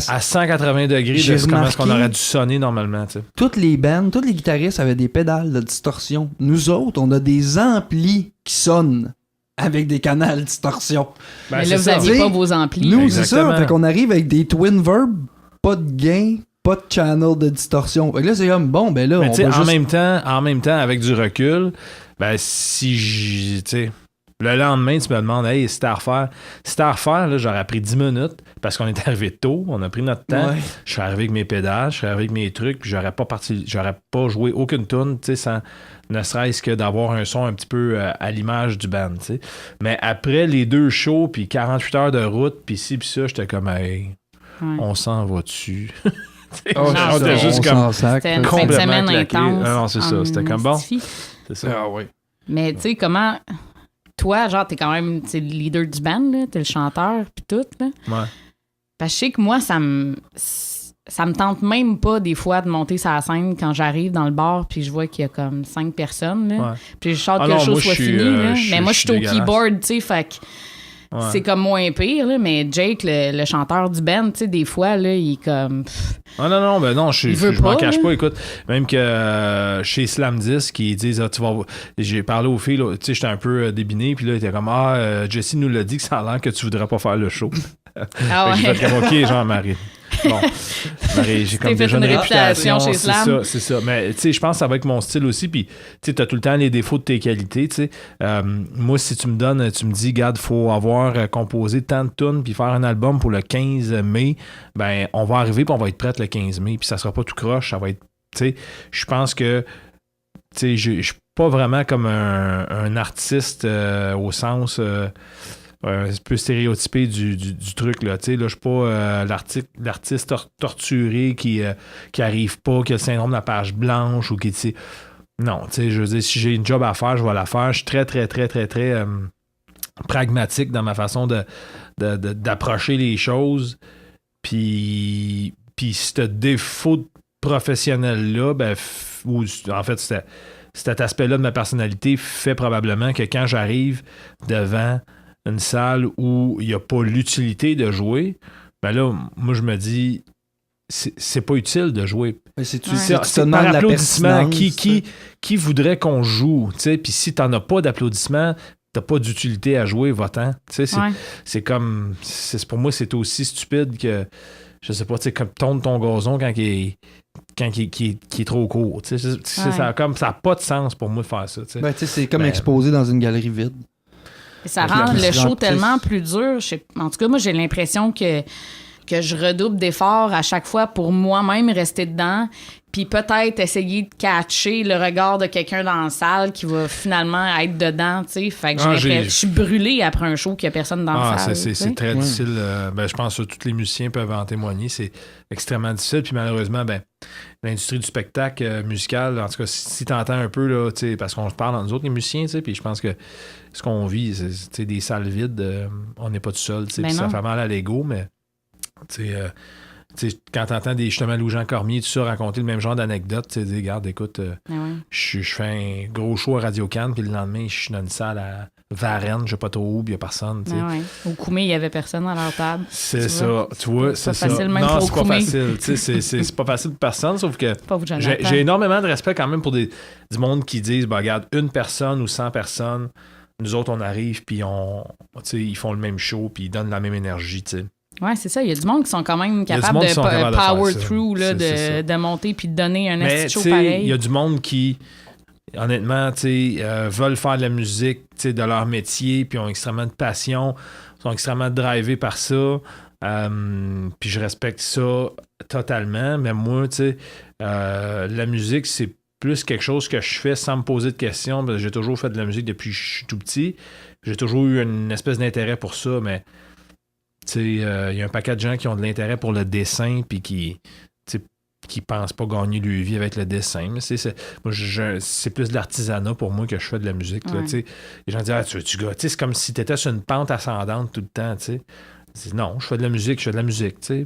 à 180 degrés de comment est-ce qu'on aurait dû sonner normalement, tu sais. Toutes les bands, tous les guitaristes avaient des pédales de distorsion. Nous autres, on a des amplis qui sonnent avec des canals de distorsion. Mais là, vous n'aviez pas vos amplis. Nous, c'est ça. Fait qu'on arrive avec des twin verbs, pas de gain, pas de channel de distorsion. Fait que là, c'est comme, bon, ben là, mais on va en même temps, avec du recul, ben si tu sais, le lendemain, tu me demandes, hey, c'était à refaire. C'était à refaire, là, j'aurais pris 10 minutes parce qu'on est arrivé tôt, on a pris notre temps. Ouais. Je suis arrivé avec mes pédales, je suis arrivé avec mes trucs, puis j'aurais pas joué aucune tune, tu sais, sans ne serait-ce que d'avoir un son un petit peu à l'image du band, tu sais. Mais après les 2 shows, puis 48 heures de route, puis ci, puis ça, j'étais comme, hey, on s'en va dessus. On était juste comme c'était une fin de semaine intense. Non, c'est ça. C'était comme bon. C'est ça. Ah oui. Mais tu sais, comment... Toi, genre, t'es quand même le leader du band, là. T'es le chanteur, puis tout, là. Ouais. Parce que je sais que moi, ça me tente même pas, des fois, de monter sur la scène quand j'arrive dans le bar puis je vois qu'il y a comme 5 personnes, là. Ouais. Puis je chante que le show soit fini, là. Mais moi, je suis au keyboard, tu sais, fait que... Ouais. C'est comme moins pire, là, mais Jake, le chanteur du band, tu sais, des fois, là, il est comme... non, je m'en cache pas, écoute. Même que chez Slam 10, qui disent, j'ai parlé aux filles, tu sais, j'étais un peu débiné, puis là, il était comme, Jessie nous l'a dit que ça a l'air que tu voudrais pas faire le show. Ah ouais. J'ai fait comme, OK, Jean-Marie. Bon, j'ai comme déjà une réputation chez Slam. C'est ça. Mais tu sais, je pense que ça va avec mon style aussi. Puis tu sais, t'as tout le temps les défauts de tes qualités. Tu sais, moi, si tu me dis, regarde, faut avoir composé tant de tunes puis faire un album pour le 15 mai, ben on va arriver puis on va être prête le 15 mai. Puis ça sera pas tout croche, ça va être. Tu sais, je pense que tu sais, je suis pas vraiment comme un artiste au sens. Un peu stéréotypé du truc, là. Tu sais, là, je suis pas l'artiste torturé qui arrive pas, qui a le syndrome de la page blanche ou qui, tu sais... Non, tu sais, je veux dire, si j'ai une job à faire, je vais la faire. Je suis très, très, très, très, très pragmatique dans ma façon d'approcher les choses. Puis ce défaut professionnel-là, ben, en fait, cet aspect-là de ma personnalité fait probablement que quand j'arrive devant une salle où il n'y a pas l'utilité de jouer, ben là, moi, je me dis, c'est pas utile de jouer. C'est par applaudissement. Qui voudrait qu'on joue? Puis si t'en as pas d'applaudissement, t'as pas d'utilité à jouer, va-t'en. C'est comme... pour moi, c'est aussi stupide que, je sais pas, tu sais, comme tourne ton gazon quand il est trop court. Ça n'a pas de sens pour moi de faire ça. Ben, c'est comme exposé dans une galerie vide. Ça rend le show tellement plus dur. En tout cas, moi, j'ai l'impression que que je redouble d'efforts à chaque fois pour moi-même rester dedans, puis peut-être essayer de catcher le regard de quelqu'un dans la salle qui va finalement être dedans, tu sais. Fait que je suis brûlée après un show qu'il n'y a personne dans la salle. C'est très difficile. Je pense que tous les musiciens peuvent en témoigner. C'est extrêmement difficile. Puis malheureusement, l'industrie du spectacle musical, en tout cas, si tu entends un peu, là, parce qu'on se parle entre nous autres, les musiciens, puis je pense que ce qu'on vit, c'est des salles vides. On n'est pas tout seul. Ça fait mal à l'ego, mais quand t'entends justement Louis-Jean Cormier, tout ça, raconter le même genre d'anecdote, tu dis, regarde, écoute, je fais un gros show à Radio-Can, puis le lendemain, je suis dans une salle à Varennes, je sais pas trop où, puis il n'y a personne. Au Koumé, il n'y avait personne à leur table. C'est ça, tu vois, c'est ça. Facile, même non, c'est pas facile. C'est pas facile pour personne, sauf que j'ai énormément de respect quand même pour du monde qui disent, regarde, une personne ou 100 personnes, nous autres, on arrive, puis ils font le même show, puis ils donnent la même énergie, tu sais. Oui, c'est ça. Il y a du monde qui sont quand même capables de power through, là, de monter puis de donner un esti show pareil. Il y a du monde qui, honnêtement, veulent faire de la musique de leur métier, puis ont extrêmement de passion, sont extrêmement drivés par ça. Puis je respecte ça totalement. Mais moi, la musique, c'est plus quelque chose que je fais sans me poser de questions. Parce que j'ai toujours fait de la musique depuis que je suis tout petit. J'ai toujours eu une espèce d'intérêt pour ça, mais il y a un paquet de gens qui ont de l'intérêt pour le dessin puis qui pensent pas gagner leur vie avec le dessin. Mais c'est plus de l'artisanat pour moi que je fais de la musique. Là, les gens disent tu gars, c'est comme si tu étais sur une pente ascendante tout le temps. Non, je fais de la musique,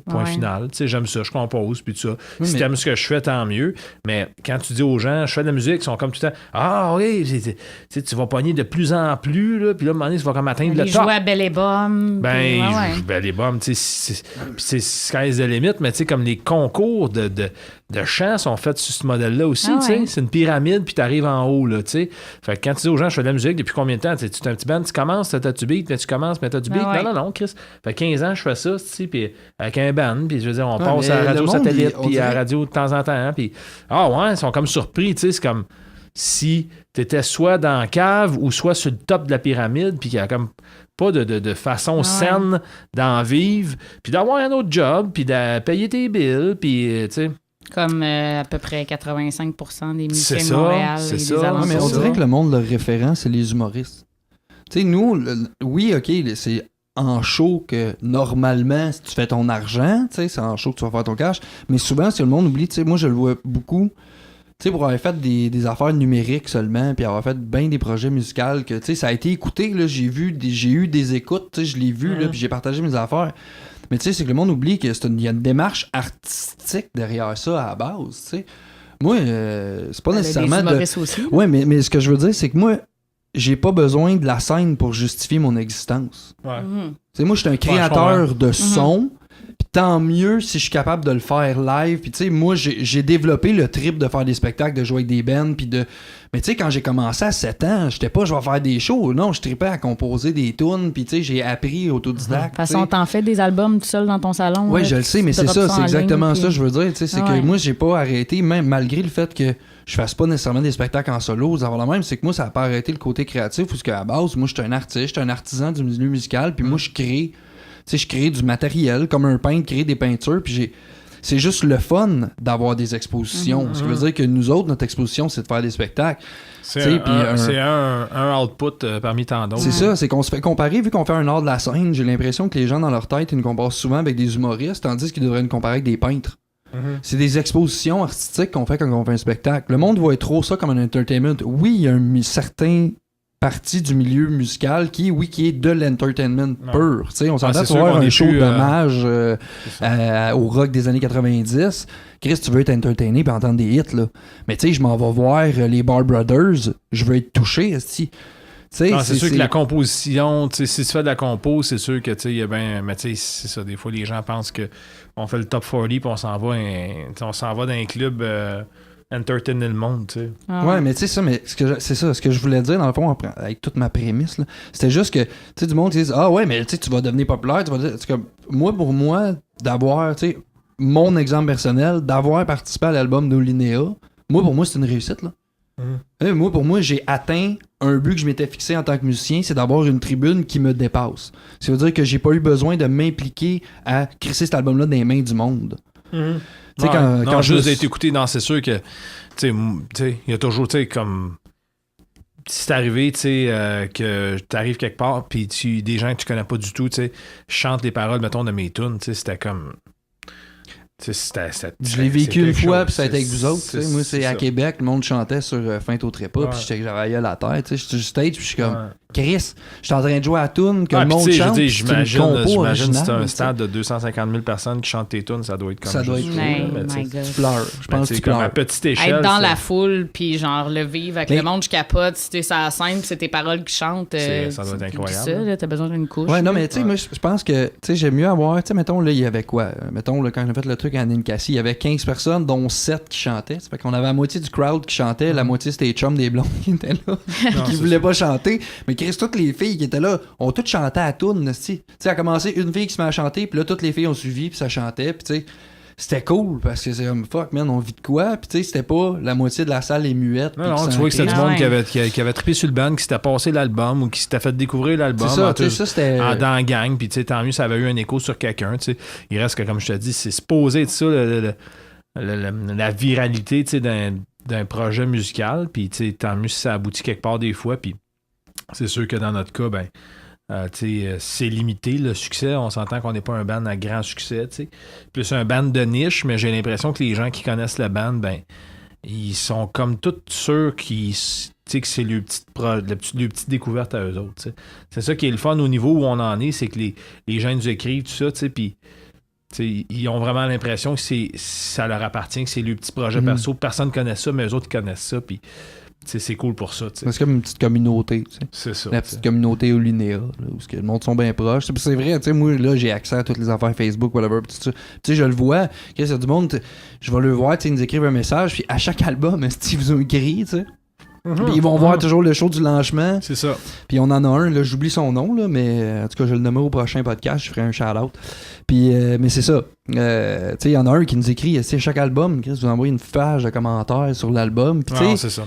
point final. J'aime ça, je compose, puis tout ça. Oui, si t'aimes ce que je fais, tant mieux. Mais quand tu dis aux gens, je fais de la musique, ils sont comme tout le temps, ah oui, tu vas pogner de plus en plus, là, puis là, à un moment donné, tu vas comme atteindre le top. Jouer à Belle et Bomme. Belle et Bomme, c'est sky's the limit, mais comme les concours de chant sont faits sur ce modèle-là aussi, c'est une pyramide, puis t'arrives en haut, là, Fait que quand tu dis aux gens, je fais de la musique, depuis combien de temps? Tu es un petit band, tu commences, t'as du beat, mais tu commences, mais t'as du beat. Non, Chris. Fait 15 ans, je fais ça, puis avec un band, puis je veux dire, on passe à la radio satellite, puis à la radio de temps en temps, puis ils sont comme surpris, c'est comme si t'étais soit dans la cave ou soit sur le top de la pyramide, puis qu'il y a comme pas de façon saine d'en vivre, puis d'avoir un autre job, puis de payer tes bills, puis tu sais. Comme à peu près 85% des musiciens de Montréal. C'est ça. Mais on dirait que le monde, le référent, c'est les humoristes. Tu sais, nous, oui, OK, c'est en show que normalement, si tu fais ton argent, tu sais, c'est en show que tu vas faire ton cash. Mais souvent, si le monde oublie, tu sais, moi, je le vois beaucoup, tu sais, pour avoir fait des affaires numériques seulement, puis avoir fait bien des projets musicaux, que, tu sais, ça a été écouté, là, j'ai eu des écoutes, tu sais, je l'ai vu, là, puis j'ai partagé mes affaires. Mais tu sais, c'est que le monde oublie qu'il y a une démarche artistique derrière ça à la base, tu sais. Moi, c'est pas nécessairement aussi. Ouais, mais ce que je veux dire, c'est que moi, j'ai pas besoin de la scène pour justifier mon existence. Ouais. Tu sais, moi, je suis un créateur de son, puis tant mieux si je suis capable de le faire live. Puis tu sais, moi, j'ai développé le trip de faire des spectacles, de jouer avec des bands, puis de... Mais tu sais, quand j'ai commencé à 7 ans, j'étais pas, je vais faire des shows. Non, je tripais à composer des tunes, puis tu sais, j'ai appris autodidacte. De toute façon, t'en fais des albums tout seul dans ton salon. Oui, je le sais, mais c'est ça, c'est exactement ça, je veux dire. Tu sais, c'est que moi, j'ai pas arrêté, même malgré le fait que je fasse pas nécessairement des spectacles en solo, la même, c'est que moi, ça a pas arrêté le côté créatif, parce qu'à la base, moi, je suis un artiste, je suis un artisan du milieu musical, puis moi, je crée du matériel, comme un peintre crée des peintures, puis c'est juste le fun d'avoir des expositions. Ce qui veut dire que nous autres, notre exposition, c'est de faire des spectacles. C'est un output parmi tant d'autres. C'est ça, c'est qu'on se fait comparer, vu qu'on fait un art de la scène, j'ai l'impression que les gens dans leur tête, ils nous comparent souvent avec des humoristes, tandis qu'ils devraient nous comparer avec des peintres. C'est des expositions artistiques qu'on fait quand on fait un spectacle. Le monde voit trop ça comme un entertainment. Oui, il y a un certain partie du milieu musical qui est de l'entertainment pur. T'sais, on s'entend pour voir un show d'hommage au rock des années 90. Chris, tu veux être entertainé et entendre des hits, là. Mais tu sais, je m'en vais voir les Bar Brothers, je veux être touché, c'est sûr que la composition, si tu fais de la compo, c'est sûr que il y a bien. Mais tu sais, c'est ça. Des fois, les gens pensent qu'on fait le top 40 puis on s'en va dans un club entertainer le monde, tu sais. Ouais, mais tu sais ça, mais c'est ça, ce que je voulais dire dans le fond avec toute ma prémisse là, c'était juste que tu sais du monde qui dit ouais, mais tu vas devenir populaire, tu vas dire pour moi d'avoir, tu sais, mon exemple personnel, d'avoir participé à l'album No Linéa, pour moi c'est une réussite là. Pour moi, j'ai atteint un but que je m'étais fixé en tant que musicien, c'est d'avoir une tribune qui me dépasse. Ça veut dire que j'ai pas eu besoin de m'impliquer à crisser cet album-là dans les mains du monde. Quand juste d'être écouté, non, c'est sûr que il y a toujours, comme si c'est arrivé, que t'arrives quelque part, puis des gens que tu connais pas du tout, chantent les paroles, mettons, de mes tunes, c'était comme... Je l'ai vécu une fois, puis ça a été avec vous autres. Moi, c'est à Québec, le monde chantait sur Fin au trépas, puis j'étais j'avais à la terre. Je suis sur stage, puis je suis comme, Chris, je suis en train de jouer à la toune, que le monde chante. J'imagine que c'est un stade de 250 000 personnes qui chantent tes tunes, ça doit être comme ça. Ça doit être cool. Tu pleures. Je pense que tu pleures. À petite échelle. Être dans la foule, puis genre le vivre avec le monde, je capote. Si t'es sur la scène, c'est tes paroles qui chantent. Ça doit être incroyable. T'as besoin d'une couche. Ouais, non, mais tu sais, moi, je pense que j'aime mieux avoir, tu sais, mettons, là, il y avait quoi? Mettons, quand j'ai fait le truc à Ninkasi, il y avait 15 personnes, dont 7 qui chantaient. Ça fait qu'on avait la moitié du crowd qui chantait, la moitié c'était les chums des blondes qui étaient là, qui voulaient pas chanter. Mais Chris, toutes les filles qui étaient là ont toutes chanté à la toune. Tu sais, elle a commencé une fille qui se met à chanter, puis là, toutes les filles ont suivi, puis ça chantait, puis tu sais. C'était cool parce que c'est comme fuck man, on vit de quoi? Puis tu sais, c'était pas la moitié de la salle est muette. Non, tu vois que c'était du monde qui avait trippé sur le band, qui s'était passé l'album ou qui s'était fait découvrir l'album. C'est ça, ça c'était. Dans la gang, puis tu sais, tant mieux, ça avait eu un écho sur quelqu'un. Tu sais, il reste que, comme je te dis, c'est supposé de ça, la viralité d'un projet musical. Puis tu sais, tant mieux si ça aboutit quelque part des fois. Puis c'est sûr que dans notre cas, ben. C'est limité le succès, on s'entend qu'on n'est pas un band à grand succès, plus un band de niche, mais j'ai l'impression que les gens qui connaissent le band, ben ils sont comme tous sûrs que c'est leur petite découverte à eux autres. T'sais. C'est ça qui est le fun au niveau où on en est, c'est que les gens nous écrivent tout ça, puis ils ont vraiment l'impression que ça leur appartient, que c'est leur petit projet perso, personne ne connaît ça, mais eux autres ils connaissent ça, puis c'est cool pour ça. T'sais. C'est comme une petite communauté. T'sais. C'est ça. La petite communauté au Linéa, où le monde sont bien proches. Puis c'est vrai, moi, là, j'ai accès à toutes les affaires Facebook, whatever. Tout ça. Je le vois. Il y a du monde, je vais le voir, ils nous écrivent un message. Puis à chaque album, ils vous ont écrit. Puis ils vont voir toujours le show du lancement. C'est ça. Puis on en a un, là, j'oublie son nom, là, mais en tout cas, je le nommerai au prochain podcast. Je ferai un shout-out. Puis, mais c'est ça. Il y en a un qui nous écrit, chaque album, Chris, vous envoyez une page de commentaires sur l'album. Puis, c'est ça.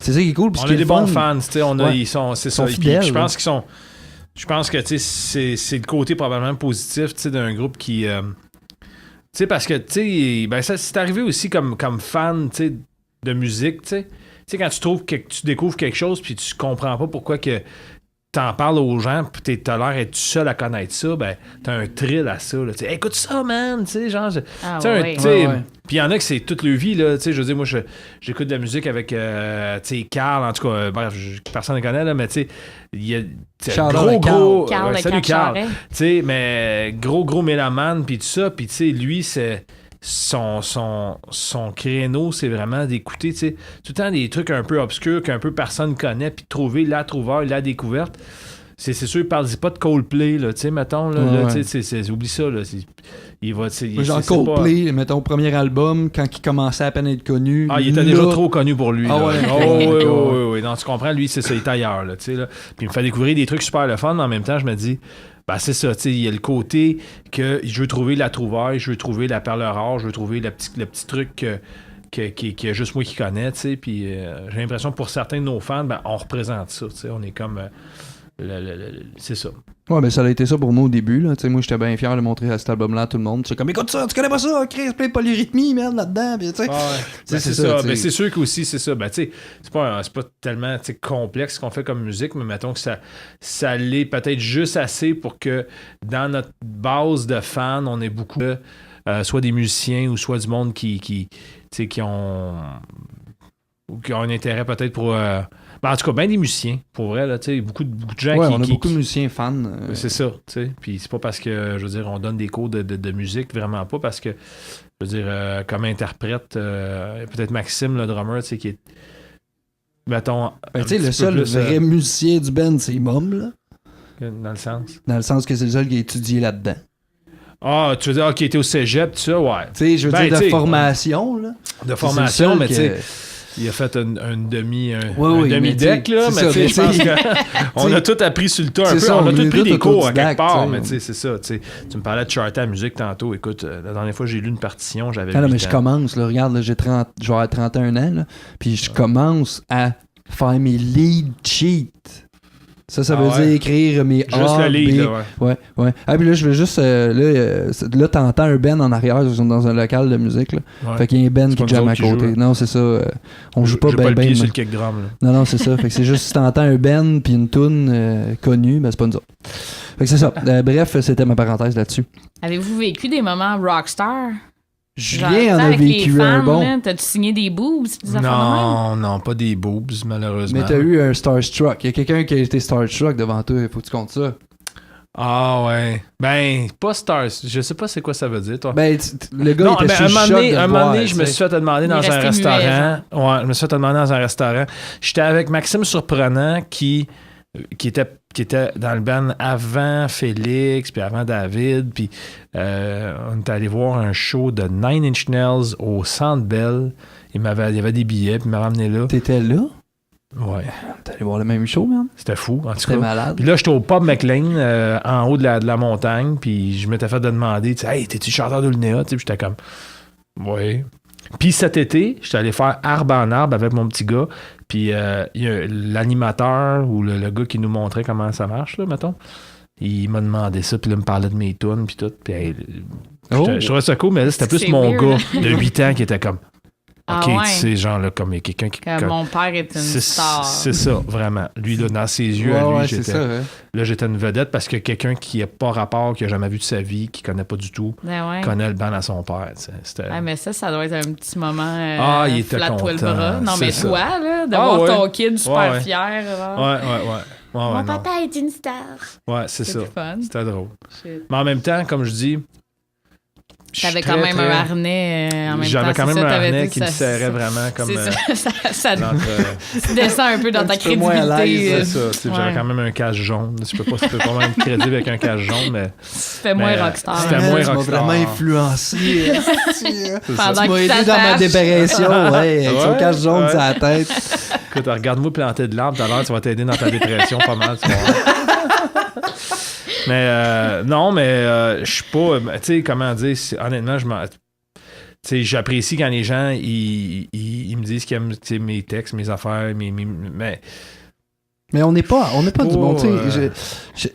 C'est ça qui est cool. On a des bons fans, ils sont fidèles. Je pense qu'ils sont. Je pense que c'est le côté probablement positif d'un groupe qui. Parce que ça c'est arrivé aussi comme fan de musique. Quand tu découvres quelque chose puis tu comprends pas pourquoi que t'en parles aux gens puis t'as l'air d'être tout seul à connaître ça, ben t'as un thrill à ça. Là, écoute ça, man! Genre, puis il y en a que c'est toute leur vie. Là, je veux dire, moi, j'écoute de la musique avec Carl, en tout cas, bref, personne ne connaît, là, mais il y a gros... salut Carl! Mais gros mélomane, puis tout ça, puis lui, c'est... Son créneau, c'est vraiment d'écouter tout le temps des trucs un peu obscurs qu'un peu personne connaît, puis de trouver la trouveur, la découverte. C'est sûr, il parle pas de Coldplay, là, mettons, là, oublie ça, là. Il va, genre Coldplay, pas... mettons, premier album, quand il commençait à peine être connu. Ah, il était déjà trop connu pour lui. Ah oui. Non, tu comprends, lui, c'est ça, il est ailleurs, là, Puis il me fait découvrir des trucs super le fun, mais en même temps, je me dis... c'est ça, il y a le côté que je veux trouver la trouvaille, je veux trouver la perle rare, je veux trouver le petit truc qu'il y a juste moi qui connais, puis j'ai l'impression que pour certains de nos fans, on représente ça, on est comme... c'est ça. Ouais, ben ça a été ça pour moi au début, là. Moi, j'étais bien fier de montrer à cet album-là à tout le monde. C'est comme, écoute ça, tu connais pas ça, Chris, plein de polyrythmie, merde, là-dedans, puis tu sais. C'est ça. Ben, c'est sûr qu'aussi, c'est ça. Ben, tu sais, c'est pas tellement complexe ce qu'on fait comme musique, mais mettons que ça l'est peut-être juste assez pour que dans notre base de fans, on ait beaucoup de, soit des musiciens ou soit du monde qui ont un intérêt peut-être pour... en tout cas, bien des musiciens, pour vrai, là, beaucoup de gens on a beaucoup de musiciens fans. C'est ça, tu sais. Puis c'est pas parce que, je veux dire, on donne des cours de musique, vraiment pas, parce que, je veux dire, comme interprète, peut-être Maxime, le drummer, tu sais, qui est, mettons... tu sais, le seul vrai musicien du band, c'est Mom, là. Dans le sens? Dans le sens que c'est le seul qui a étudié là-dedans. Ah, tu veux dire, qui était au cégep, tout ça, ouais. Tu sais, je veux dire, de formation, là. De formation, mais tu sais... il a fait un Oui, demi-deck, là, mais tu sais, je pense qu'on a tout appris sur le tas un peu. Ça, on a tous pris des cours à quelque part, t'sais. mais tu sais, c'est ça. Tu me parlais de charter à la musique tantôt. Écoute, la dernière fois, j'ai lu une partition, j'avais 8 mais ans. je commence, là, regarde, là, je vais avoir 31 ans, là, puis je commence à faire mes lead sheets. Ça veut dire écrire mes juste le lead, B. là, Ouais. Ah, puis là, je vais juste... là, t'entends un band en arrière, ils sont dans un local de musique, là. Ouais. Fait qu'il y a un band C'est qui pas jamme nous à autres qui côté. jouent, Non, c'est ça. On joue pas J'ai pas ben le pied ben. sur le kick drum, là. Non, c'est ça. Fait que c'est juste si t'entends un band puis une tune connue, ben c'est pas nous autres. Fait que c'est ça. Bref, c'était ma parenthèse là-dessus. Avez-vous vécu des moments rockstar? Julien en a avec les vécu un fans, bon. là, t'as-tu signé des boobs? Des affaires de même? Non, pas des boobs, malheureusement. Mais t'as eu un starstruck. Il y a quelqu'un qui a été starstruck devant toi. Il faut que tu comptes ça. Ah ouais. Ben, pas stars. Je sais pas c'est quoi ça veut dire, toi. Ben, le gars, Non, il était ben, sous un le choc de moment voir, donné, je me tu sais. suis fait demander Il dans est un resté muet, restaurant. Ouais, je me suis fait demander dans un restaurant. J'étais avec Maxime Surprenant qui était dans le band avant Félix, puis avant David, puis on est allé voir un show de Nine Inch Nails au Centre Bell. Il y avait des billets, puis il m'a ramené là. T'étais là? Ouais, T'es allé voir le même show, man? c'était fou, en tout C'était cas. malade. Puis là, j'étais au Pub McLean, en haut de la montagne, puis je m'étais fait demander, tu sais, hey, t'es-tu chanteur d'Ulnéa? Tu sais, puis j'étais comme, ouais. Puis cet été, j'étais allé faire arbre en arbre avec mon petit gars, puis il y a l'animateur ou le gars qui nous montrait comment ça marche, là, mettons. Il m'a demandé ça, puis là, il me parlait de mes tunes, puis tout. Puis hey, je trouvais ça cool, mais là, c'était plus C'est mon weird, gars hein? de 8 ans qui était comme, Ah OK, ouais. tu sais, genre, là, comme il y a quelqu'un qui... Que mon père est une star. C'est ça, vraiment. Lui, là, dans ses yeux, à lui, Ouais, c'est ça. Hein? là, j'étais une vedette parce que quelqu'un qui n'a pas rapport, qui n'a jamais vu de sa vie, qui connaît pas du tout, Ben ouais. connaît le band à son père. Tu sais. C'était... Ah, mais ça doit être un petit moment. il était flatte-toi le content. bras. Non, C'est mais ça. toi, là, de Ah, voir ouais. ton kid super Ouais. fier. genre. Ouais, Mon non. papa est une star. Ouais, c'est ça. le fun. C'était drôle. Shit. Mais en même temps, comme je dis... je suis T'avais quand très, même un harnais en même temps. J'avais quand c'est même ça, un t'avais harnais dit qui me ça- serrait vraiment comme... C'est ça l'entre- descend un peu dans ta petit peu moins à crédibilité. l'aise, c'est ça. Tu sais, J'avais Ouais. quand même un cache jaune. Je peux pas même être crédible avec un cache jaune, mais... Fais moins Mais, rockstar. c'était Man, moins tu m'as rockstar. vraiment influencé. Pendant Tu m'as que aidé ça dans ma tâche. dépression, ouais, avec son Ouais, cache jaune ouais. sur la tête. Écoute, regarde-moi planter de l'arbre tout à l'heure, ça va t'aider dans ta dépression pas mal, tu vois. Mais non, mais je suis pas... Tu sais, comment dire, honnêtement, tu sais, j'apprécie quand les gens, ils me disent qu'ils aiment tu sais, mes textes, mes affaires, mais... Mais on n'est pas du bon, tu Oh, sais.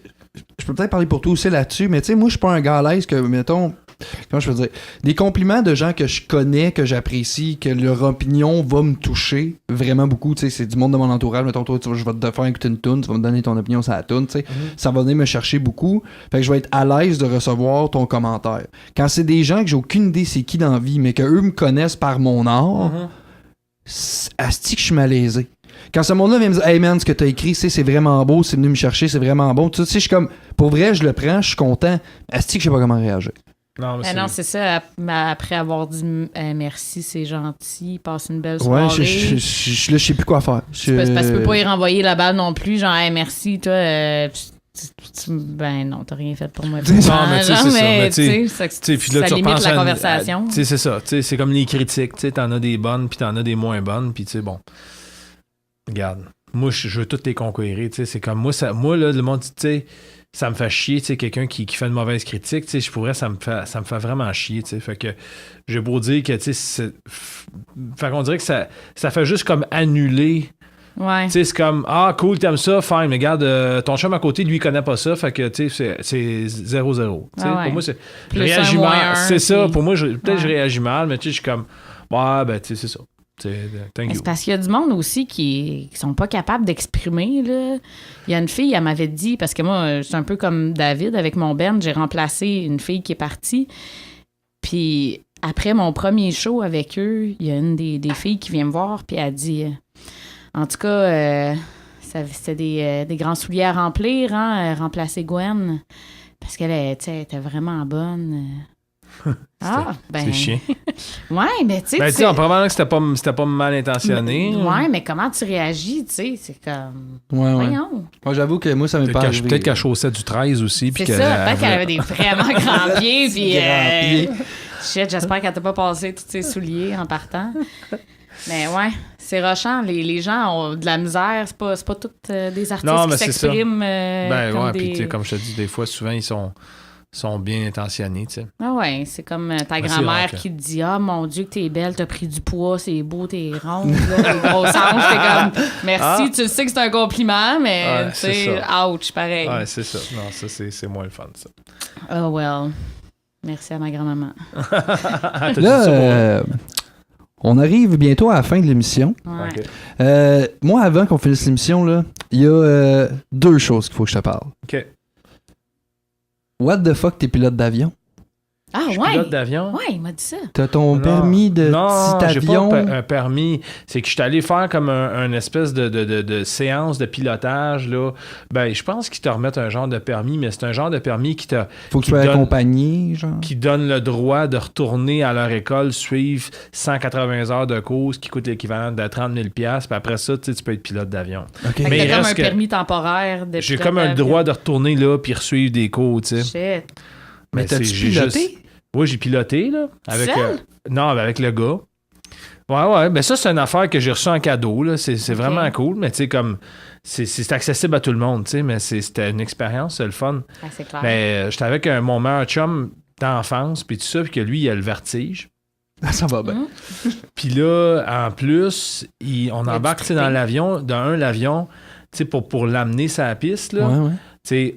Je peux peut-être parler pour toi aussi là-dessus, mais tu sais, moi, je suis pas un gars à l'aise que, mettons, comment je peux dire, des compliments de gens que je connais, que j'apprécie, que leur opinion va me toucher vraiment beaucoup, tu sais, c'est du monde de mon entourage, mettons, toi, je vais te faire écouter une toune, tu vas me donner ton opinion sur la toune, tu sais, ça va venir me chercher beaucoup, fait que je vais être à l'aise de recevoir ton commentaire. Quand c'est des gens que j'ai aucune idée c'est qui dans la vie, mais qu'eux me connaissent par mon art, asti que je suis malaisé. Quand ce monde-là vient me dire « Hey man, ce que t'as écrit, c'est vraiment beau, c'est venu me chercher, c'est vraiment bon. » Tu sais, je suis comme, pour vrai, je le prends, je suis content. Asti que je sais pas comment réagir. Non, mais Non, c'est ça. Après avoir dit merci, c'est gentil, passe une belle Ouais, soirée. je sais plus quoi faire. C'est parce que tu peux pas y renvoyer la balle non plus, genre hey, merci, toi. Ben non, t'as rien fait pour moi. Non, mais tu sais, c'est ça, mais tu sais, puis là, ça tu limite repenses la conversation. Tu sais, c'est ça. Tu sais, c'est comme les critiques. Tu sais, t'en as des bonnes, puis t'en as des moins bonnes, puis tu sais, bon. Regarde, moi, je veux toutes les conquérir. Tu sais, c'est comme moi, là, le monde, tu sais, ça me fait chier, tu sais, quelqu'un qui fait une mauvaise critique, tu sais, je pourrais, ça me fait vraiment chier, tu sais. Fait que j'ai beau dire que, tu sais, fait qu'on dirait que ça fait juste comme annuler. Ouais. Tu sais, c'est comme, ah, cool, t'aimes ça, fine, mais regarde, ton chum à côté, lui, il connaît pas ça, fait que, tu sais, c'est 0-0. Tu sais, Ah ouais. pour moi, je Plus réagis un, moins mal. un, C'est ça, puis- pour moi, peut-être je Ouais. réagis mal, mais tu sais, je suis comme, ouais, ben, tu sais, c'est ça. Tu sais, thank Mais you. c'est parce qu'il y a du monde aussi qui sont pas capables d'exprimer. Là. Il y a une fille, elle m'avait dit, parce que moi, c'est un peu comme David avec mon band, j'ai remplacé une fille qui est partie. Puis après mon premier show avec eux, il y a une des filles qui vient me voir, puis elle dit en tout cas, c'était des grands souliers à remplir, hein, remplacer Gwen, parce qu'elle tu sais, elle était vraiment bonne. Ah, ben. C'est chiant. Ouais, mais tu sais. Ben, tu sais, probablement que c'était pas mal intentionné. Ouais, mais comment tu réagis, tu sais, c'est comme... Ouais. Voyons. Moi, j'avoue que moi, ça m'est pas arrivé. Peut-être qu'elle chaussait du 13 aussi. puis C'est ça, peut-être qu'elle avait des vraiment grands pieds, puis... Grands pieds. Shit, j'espère qu'elle t'a pas passé tous ses souliers en partant. Mais ouais, c'est rochant. Les gens ont de la misère. C'est pas tous des artistes Non, mais qui c'est ça. s'expriment Ben comme ouais, des... puis tu sais, comme je te dis, des fois, souvent, ils sont bien intentionnés, tu sais. Ah ouais, c'est comme ta c'est grand-mère rare, qui te dit « Ah, mon Dieu, que t'es belle, t'as pris du poids, c'est beau, t'es ronde, là, t'es grosse hanche. » T'es comme « Merci, tu sais que c'est un compliment, mais Ouais, tu sais, ouch, pareil. » Ouais, c'est ça. Non, ça, c'est moins le fun, ça. Oh well. Merci à ma grand-maman. T'as dit Là, ça pour... on arrive bientôt à la fin de l'émission. Ouais. OK. Moi, avant qu'on finisse l'émission, là, il y a 2 choses qu'il faut que je te parle. OK. What the fuck, t'es pilote d'avion? Ah Je suis ouais? pilote d'avion. Ouais, il m'a dit ça. T'as ton Non. permis de Non, petit j'ai avion? pas un permis. C'est que je suis allé faire comme un espèce de séance de pilotage, là. Ben, je pense qu'ils te remettent un genre de permis, mais c'est un genre de permis Faut que qui tu sois donne- accompagné, genre. qui donne le droit de retourner à leur école, suivre 180 heures de course qui coûte l'équivalent de 30 000 $. Puis après ça, tu sais, tu peux être pilote d'avion. OK. Fait que Mais t'as il comme reste un que- permis temporaire de J'ai pilote comme un d'avion. droit de retourner là puis suivre des cours, tu sais. Shit. Mais t'as-tu j'ai piloté? Oui, j'ai piloté, là. Avec, Seul? non, avec le gars. Ouais. Ben ça, c'est une affaire que j'ai reçue en cadeau, là. C'est Ok. vraiment cool, mais tu sais, comme... C'est accessible à tout le monde, tu sais, mais c'était une expérience, c'est le fun. Ah, c'est clair. Mais j'étais avec mon meilleur chum d'enfance, puis tout ça, puis que lui, il a le vertige. Ça va bien. Puis là, en plus, on a embarque dû tu sais, dans triper. l'avion, l'avion, tu sais, pour l'amener sur la piste, là. Ouais. Tu sais,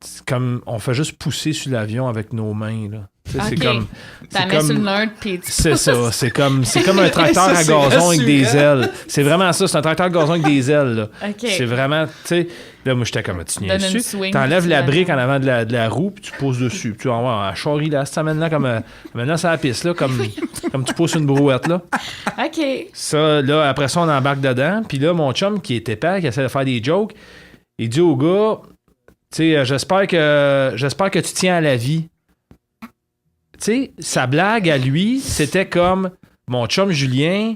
c'est comme on fait juste pousser sur l'avion avec nos mains, là. Tu sais, Ok. c'est comme... T'as mis sur le nerd, puis tu C'est ça, c'est comme un tracteur Ça, à c'est gazon avec des rassurant. ailes. C'est vraiment ça, c'est un tracteur à gazon avec des ailes, là. OK. C'est vraiment, tu sais, là, moi, j'étais comme, tu niaises Donne une dessus. swing T'enlèves sur la la brique en main. avant de la roue, puis tu poses dessus. Puis tu vas voir, un charrie, là, ça amène là comme, maintenant, c'est la piste, là, comme tu poses une brouette, là. OK. Ça, là, après ça, on embarque dedans. Puis là, mon chum, qui était épais, qui essaie de faire des jokes, il dit au gars, tu sais, j'espère que tu tiens à la vie. Tu sais, sa blague à lui, c'était comme mon chum Julien,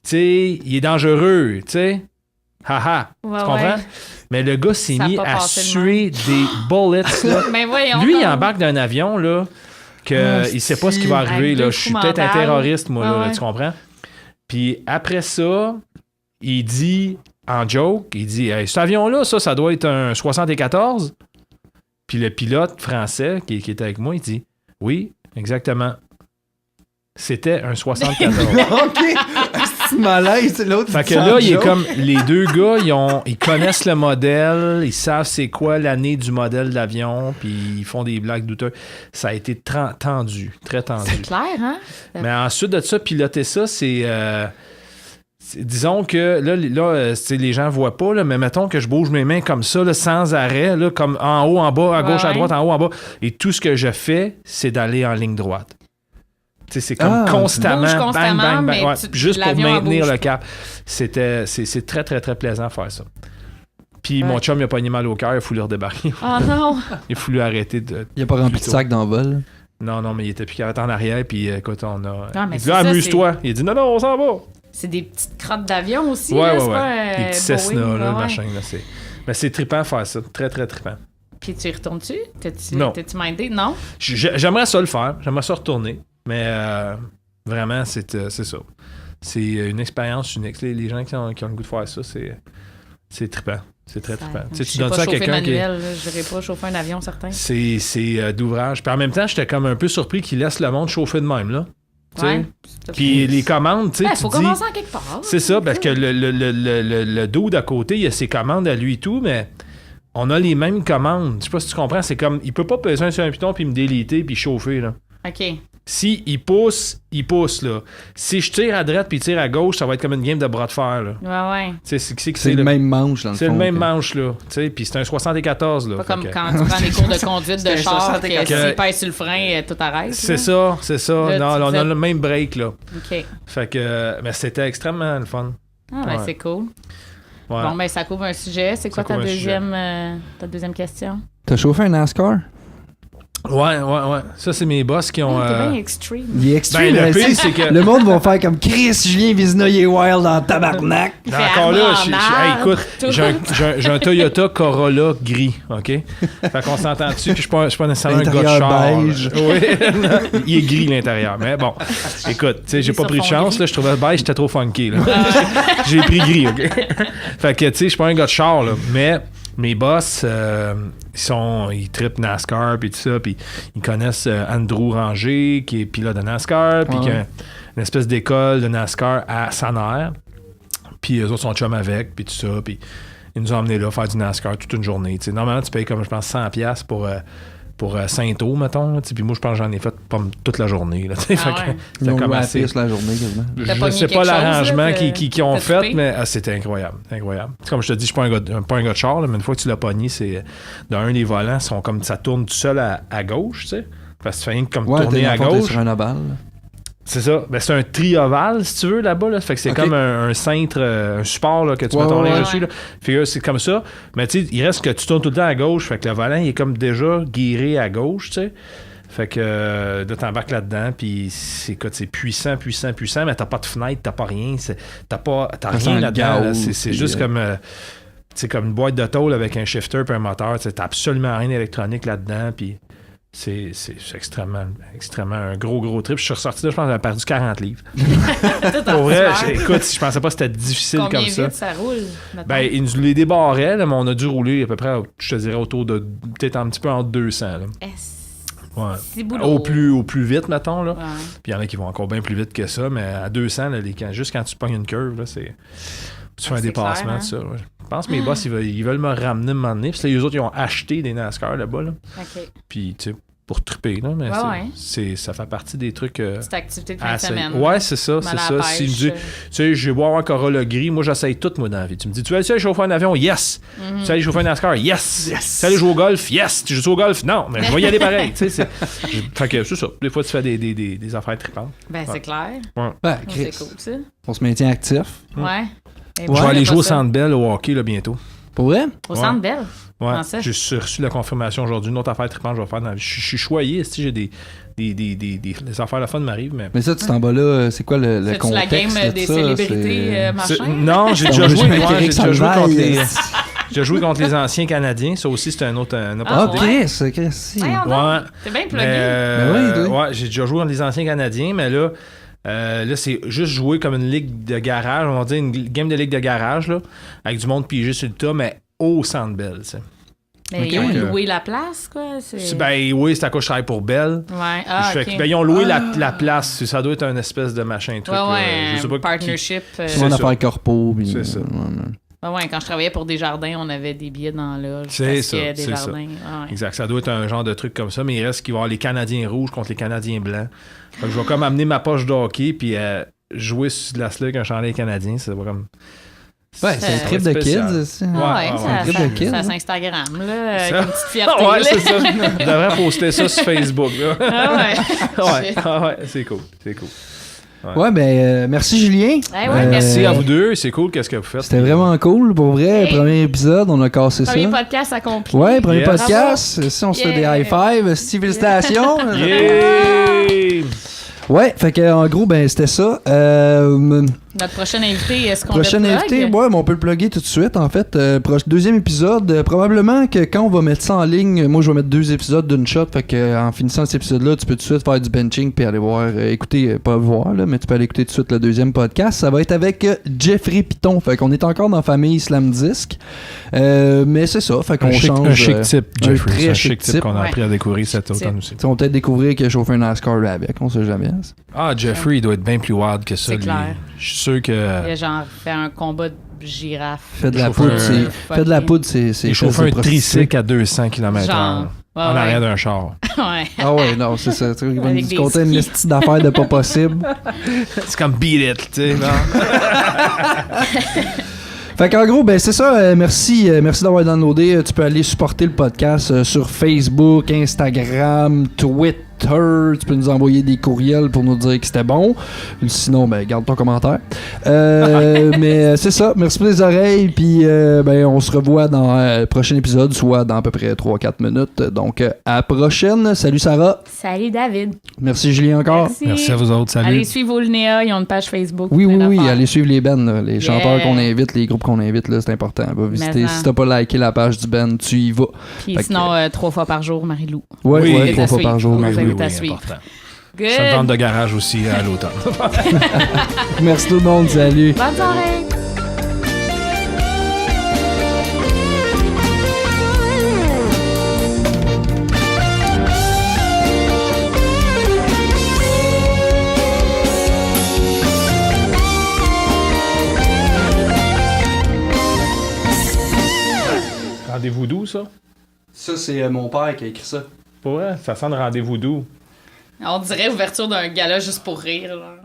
tu sais, il est dangereux, tu sais. Haha. Ouais, Tu comprends? ouais. Mais le gars s'est Ça a mis pas à passé de suer des bullets, là. Mais voyons. Lui, il donc. embarque d'un avion, là, que il sait pas ce qui va arriver, Avec là. deux Je suis trous peut-être un mentales. terroriste, moi, là, Ouais. tu comprends? Puis après ça, il dit, en joke, il dit, hey, cet avion-là, ça doit être un 74. Puis le pilote français qui était avec moi, il dit, oui, exactement. C'était un 74. OK. C'est malaise, c'est l'autre. Fait que qui là, il est joke. comme les deux gars, ils connaissent le modèle, ils savent c'est quoi l'année du modèle d'avion, puis ils font des blagues douteuses. Ça a été tendu, très tendu. C'est clair, hein? Mais ensuite de ça, piloter ça, disons que là tu sais, les gens voient pas, là, mais mettons que je bouge mes mains comme ça, là, sans arrêt, là, comme en haut, en bas, à gauche, à Ouais. droite, en haut, en bas. Et tout ce que je fais, c'est d'aller en ligne droite. Tu sais, c'est comme Ah, constamment, tu bouges bang, constamment, bang, bang, mais ouais, tu- juste pour l'avion, elle maintenir bouge le pas. cap. C'est très, très, très plaisant de faire ça. Puis Ouais. mon chum, il a pogné mal au cœur, il a voulu redébarquer. Oh non! Il a voulu arrêter de... Il a pas rempli de Plutôt. sac dans le vol. Non, mais il était plus carré en arrière, puis écoute, on a... Ah, mais il c'est dit, là, ça, amuse-toi. Il a dit, non, on s'en va. C'est des petites crottes d'avion aussi, Ouais, là, ouais, c'est ouais. pas Des petits Cessna, Boeing, là, le ouais. machin, là, Mais c'est trippant faire ça. Très, très trippant. Puis tu y retournes-tu? Non. T'es-tu mindé? Non? J'aimerais ça le faire. J'aimerais ça retourner. Mais vraiment, c'est ça. C'est une expérience unique. Les gens qui ont le goût de faire ça, c'est trippant. C'est très trippant. Tu sais, Je tu sais donnes pas ça à chauffer quelqu'un qui... manuel, là. Je n'irais pas chauffer un avion, certain. C'est d'ouvrage. Puis en même temps, j'étais comme un peu surpris qu'ils laissent le monde chauffer de même, là. Tu sais. Ouais. Puis les commandes, tu sais, Il tu faut dis... commencer en quelque part. C'est ça, parce que le dos d'à côté, il a ses commandes à lui et tout, mais on a les mêmes commandes. Je sais pas si tu comprends, c'est comme, il peut pas peser sur un piton puis me déliter puis chauffer, là. OK. Si il pousse, là. Si je tire à droite puis il tire à gauche, ça va être comme une game de bras de fer, là. Ouais. Tu sais, C'est le même manche, dans le fond. C'est le même que- manche, là. Tu sais, puis c'est un 74, là. Pas Fait comme que- quand tu prends des cours de conduite de C'est un char, 64. que s'il pèse sur le frein, tout arrête. C'est là. ça. Là, Non, tu là, on a disais- le même break, là. OK. Fait que, mais c'était extrêmement le fun. Ah, ben Ouais. c'est cool. Ouais. Bon, ben ça couvre un sujet. C'est quoi Ça couvre un ta deuxième question? T'as chauffé un NASCAR? Ouais. Ça, c'est mes boss qui ont... T'es bien extreme. Il est extrême. Ben, le pire, c'est que... Le monde va faire comme Chris, Julien Vizina, il est wild en tabarnak. Il fait Encore là, arbre en arbre, tout. j'ai un Toyota Corolla gris, OK? Fait qu'on s'entend dessus que je suis pas nécessairement un gars de L'intérieur char. beige. Oui, il est gris l'intérieur. Mais bon, écoute, tu sais, j'ai Ils pas se pris de font chance. gris. Là, je trouvais le beige, j'étais trop funky. Là. J'ai pris gris, OK? Fait que, tu sais, je suis pas un gars de char, là. Mais mes boss, ils trippent NASCAR, puis tout ça, puis ils connaissent Andrew Ranger, qui est pilote de NASCAR, puis qui a une espèce d'école de NASCAR à Saner. Puis eux autres sont chum avec, puis tout ça, puis ils nous ont emmenés là faire du NASCAR toute une journée. T'sais. Normalement, tu payes comme, je pense, 100$ pour Saint-Eau, mettons. Puis moi, je pense que j'en ai fait pas toute la journée. Là, fait que Ils ont ça a commencé commencé. la journée quasiment. T'as Je pogné sais quelque pas chose, l'arrangement là, qu'ils ont t'as fait, trippé? mais c'était incroyable. Incroyable. Comme je te dis, je suis pas un gars de char, là, mais une fois que tu l'as pogné, c'est d'un les volants sont comme ça tourne tout seul à gauche, tu sais. Parce que tu fais rien que comme tourner à gauche. sur un ovale. C'est ça. Ben, c'est un tri-ovale, si tu veux, là-bas. Là. Fait que c'est comme un cintre, un support là, que tu mets ton linge dessus. Là. Fait que c'est comme ça. Mais tu sais, il reste que tu tournes tout le temps à gauche. Fait que le volant, il est comme déjà guiré à gauche, tu sais. Fait que là, t'embarques là-dedans, puis c'est puissant, mais t'as pas de fenêtre, t'as pas rien. T'as rien là-dedans. Là. C'est juste comme... c'est comme une boîte de tôle avec un shifter et un moteur. T'as absolument rien d'électronique là-dedans, puis... C'est extrêmement un gros trip. Je suis ressorti là, je pense que j'avais perdu 40 livres. Pour vrai, écoute, je pensais pas que c'était difficile Combien comme ça. vite ça roule? Mettons? Ben, ils nous les débarraient, là, mais on a dû rouler à peu près, je te dirais, autour de peut-être un petit peu entre 200. Là. Ouais. C'est boulot. Au plus vite, mettons. Là. Ouais. Puis il y en a qui vont encore bien plus vite que ça, mais à 200, là, juste quand tu pognes une curve, là, tu fais un dépassement clair, hein? de ça. Ouais. Je pense que mes boss, ils veulent me ramener un moment donné. Puis là, les autres, ils ont acheté des NASCAR là-bas. Là. OK. Puis, tu sais, pour triper, là, mais ça fait partie des trucs... Petite activité de fin de semaine. Ouais, c'est ça, Mal c'est à la ça. Si pêche. tu me dis, tu sais, je vais boire un Corolla gris, moi, j'essaye tout, moi, dans la vie. Tu me dis, tu veux aller chauffer un avion? Yes! Tu veux aller chauffer un NASCAR? Yes! Tu veux aller jouer au golf? Yes! Tu joues au golf? Non, mais je vais y aller pareil. Tu sais, fait que c'est ça. Des fois, tu fais des affaires tripantes. Ben, c'est clair. Ben, Chris, C'est cool, ça. on se maintient actif. Ouais. Je vais aller jouer au Centre Bell au hockey, là, bientôt. Pour vrai? Au Centre Bell? Ouais, Comment ça? j'ai reçu la confirmation aujourd'hui. Une autre affaire trippante que je vais faire dans la vie. Je suis choyé, si j'ai des affaires, la fun m'arrive, mais... Mais ça, tu t'en vas là, c'est quoi le C'est-tu contexte la game de des ça, célébrités, machin? Non, j'ai déjà On joué. joue avec J'ai Eric déjà joué contre Salvaille. j'ai joué contre les anciens Canadiens. Ça aussi, c'était un autre Ah, opportunité. Chris, si. Voyons donc. Ouais. T'es bien Mais, plugué. Ben oui. ouais, j'ai déjà joué contre les anciens Canadiens, mais là, c'est juste jouer comme une ligue de garage, on va dire une game de ligue de garage, là, avec du monde pigé sur le tas, mais au Centre Bell, tu sais. Mais ils ont loué la place, quoi? Ben oui, c'est à cause que je travaille pour Bell. Ouais. Ah, Fait OK. que, ben, ils ont loué la place. Ça doit être un espèce de machin truc. Ouais, je sais pas partnership. C'est mon ça. affaire corpo. puis- C'est ça. Ouais, quand je travaillais pour Desjardins, on avait des billets dans la loge. C'est parce ça, qu'il y a c'est Desjardins. ça. Ah ouais. Exact. Ça doit être un genre de truc comme ça, mais il reste qu'il va y avoir les Canadiens rouges contre les Canadiens blancs. Fait que je vais comme amener ma poche de hockey puis jouer sur de la slug avec un chandail canadien. Ça va comme. Ouais, c'est un trip de spécial. kids, aussi. Ah Ouais, ouais, un trip de kids, ça hein. s'Instagram, là, Ça- avec une petite fierté. Ouais, là. c'est ça. Je devrais poster ça sur Facebook. Là. Ah ouais. Ouais, ouais, c'est cool. C'est cool. Ouais, ben, merci Julien. Eh ouais, Merci à vous deux. C'est cool. Qu'est-ce que vous faites? C'était vraiment cool. Pour vrai, Hey. premier épisode, on a cassé ça. Premier podcast accompli. Ouais, premier Yes. podcast. Si on se fait des Yeah. high five, Steve, félicitations. Yeah! Ouais, fait que en gros, ben c'était ça. Notre prochain invité, est-ce qu'on Prochain le plug? invité, ouais, mais on peut le plugger tout de suite, en fait. Deuxième épisode, probablement que quand on va mettre ça en ligne, moi je vais mettre 2 épisodes d'une shot, fait que en finissant cet épisode-là, tu peux tout de suite faire du benching puis aller voir, écouter, pas voir, là, mais tu peux aller écouter tout de suite le deuxième podcast. Ça va être avec Jeffrey Piton, fait qu'on est encore dans la famille Slam Disc. Mais c'est ça, fait qu'on change. Un chic type, un Jeffrey. très C'est un chic chic type type. qu'on a appris à découvrir cet Chic automne aussi. On va peut-être découvrir qu'il a chauffé un NASCAR là avec, on sait jamais. Ah, Jeffrey, il doit être bien plus wild que ça. C'est lui. clair. Je suis sûr que. Il a genre fait un combat de girafe. Fait de la chauffe poudre, un- c'est. Fait de la poudre, c'est. Il chauffait un tricycle à 200 km/h Genre. Ouais, en ouais. arrière d'un char. Ouais. Ah ouais, non, c'est ça. Tu vois, il va Avec nous des compter une skis. liste d'affaires de pas possible. C'est comme Beat It, tu sais. non? Fait qu'en gros, ben c'est ça. Merci d'avoir downloadé. Tu peux aller supporter le podcast sur Facebook, Instagram, Twitter. Tu peux nous envoyer des courriels pour nous dire que c'était bon. Sinon, ben, garde ton commentaire. Mais c'est ça. Merci pour les oreilles. Puis, ben, on se revoit dans le prochain épisode, soit dans à peu près 3-4 minutes. Donc, à la prochaine. Salut Sarah. Salut David. Merci Julien encore. Merci à vous autres. Salut. Allez suivre Olnea, ils ont une page Facebook. Oui, plein oui. d'affaires. Allez suivre les bands, là, les chanteurs qu'on invite, les groupes qu'on invite, là, c'est important. Va visiter. Mais Si t'as pas liké la page du band, tu y vas. Puis Fait sinon, 3 fois par jour, Marie-Lou. Ouais, Oui, ouais, et 3 fois par jour. Oui, Oui, invite à oui, suivre. important. Good. Chantante de garage aussi à l'automne. Merci tout le monde. Salut. Bonne soirée. Rendez-vous doux, ça? Ça, c'est mon père qui a écrit ça. Pour vrai, ça sent le rendez-vous doux. On dirait ouverture d'un gala juste pour rire. Là.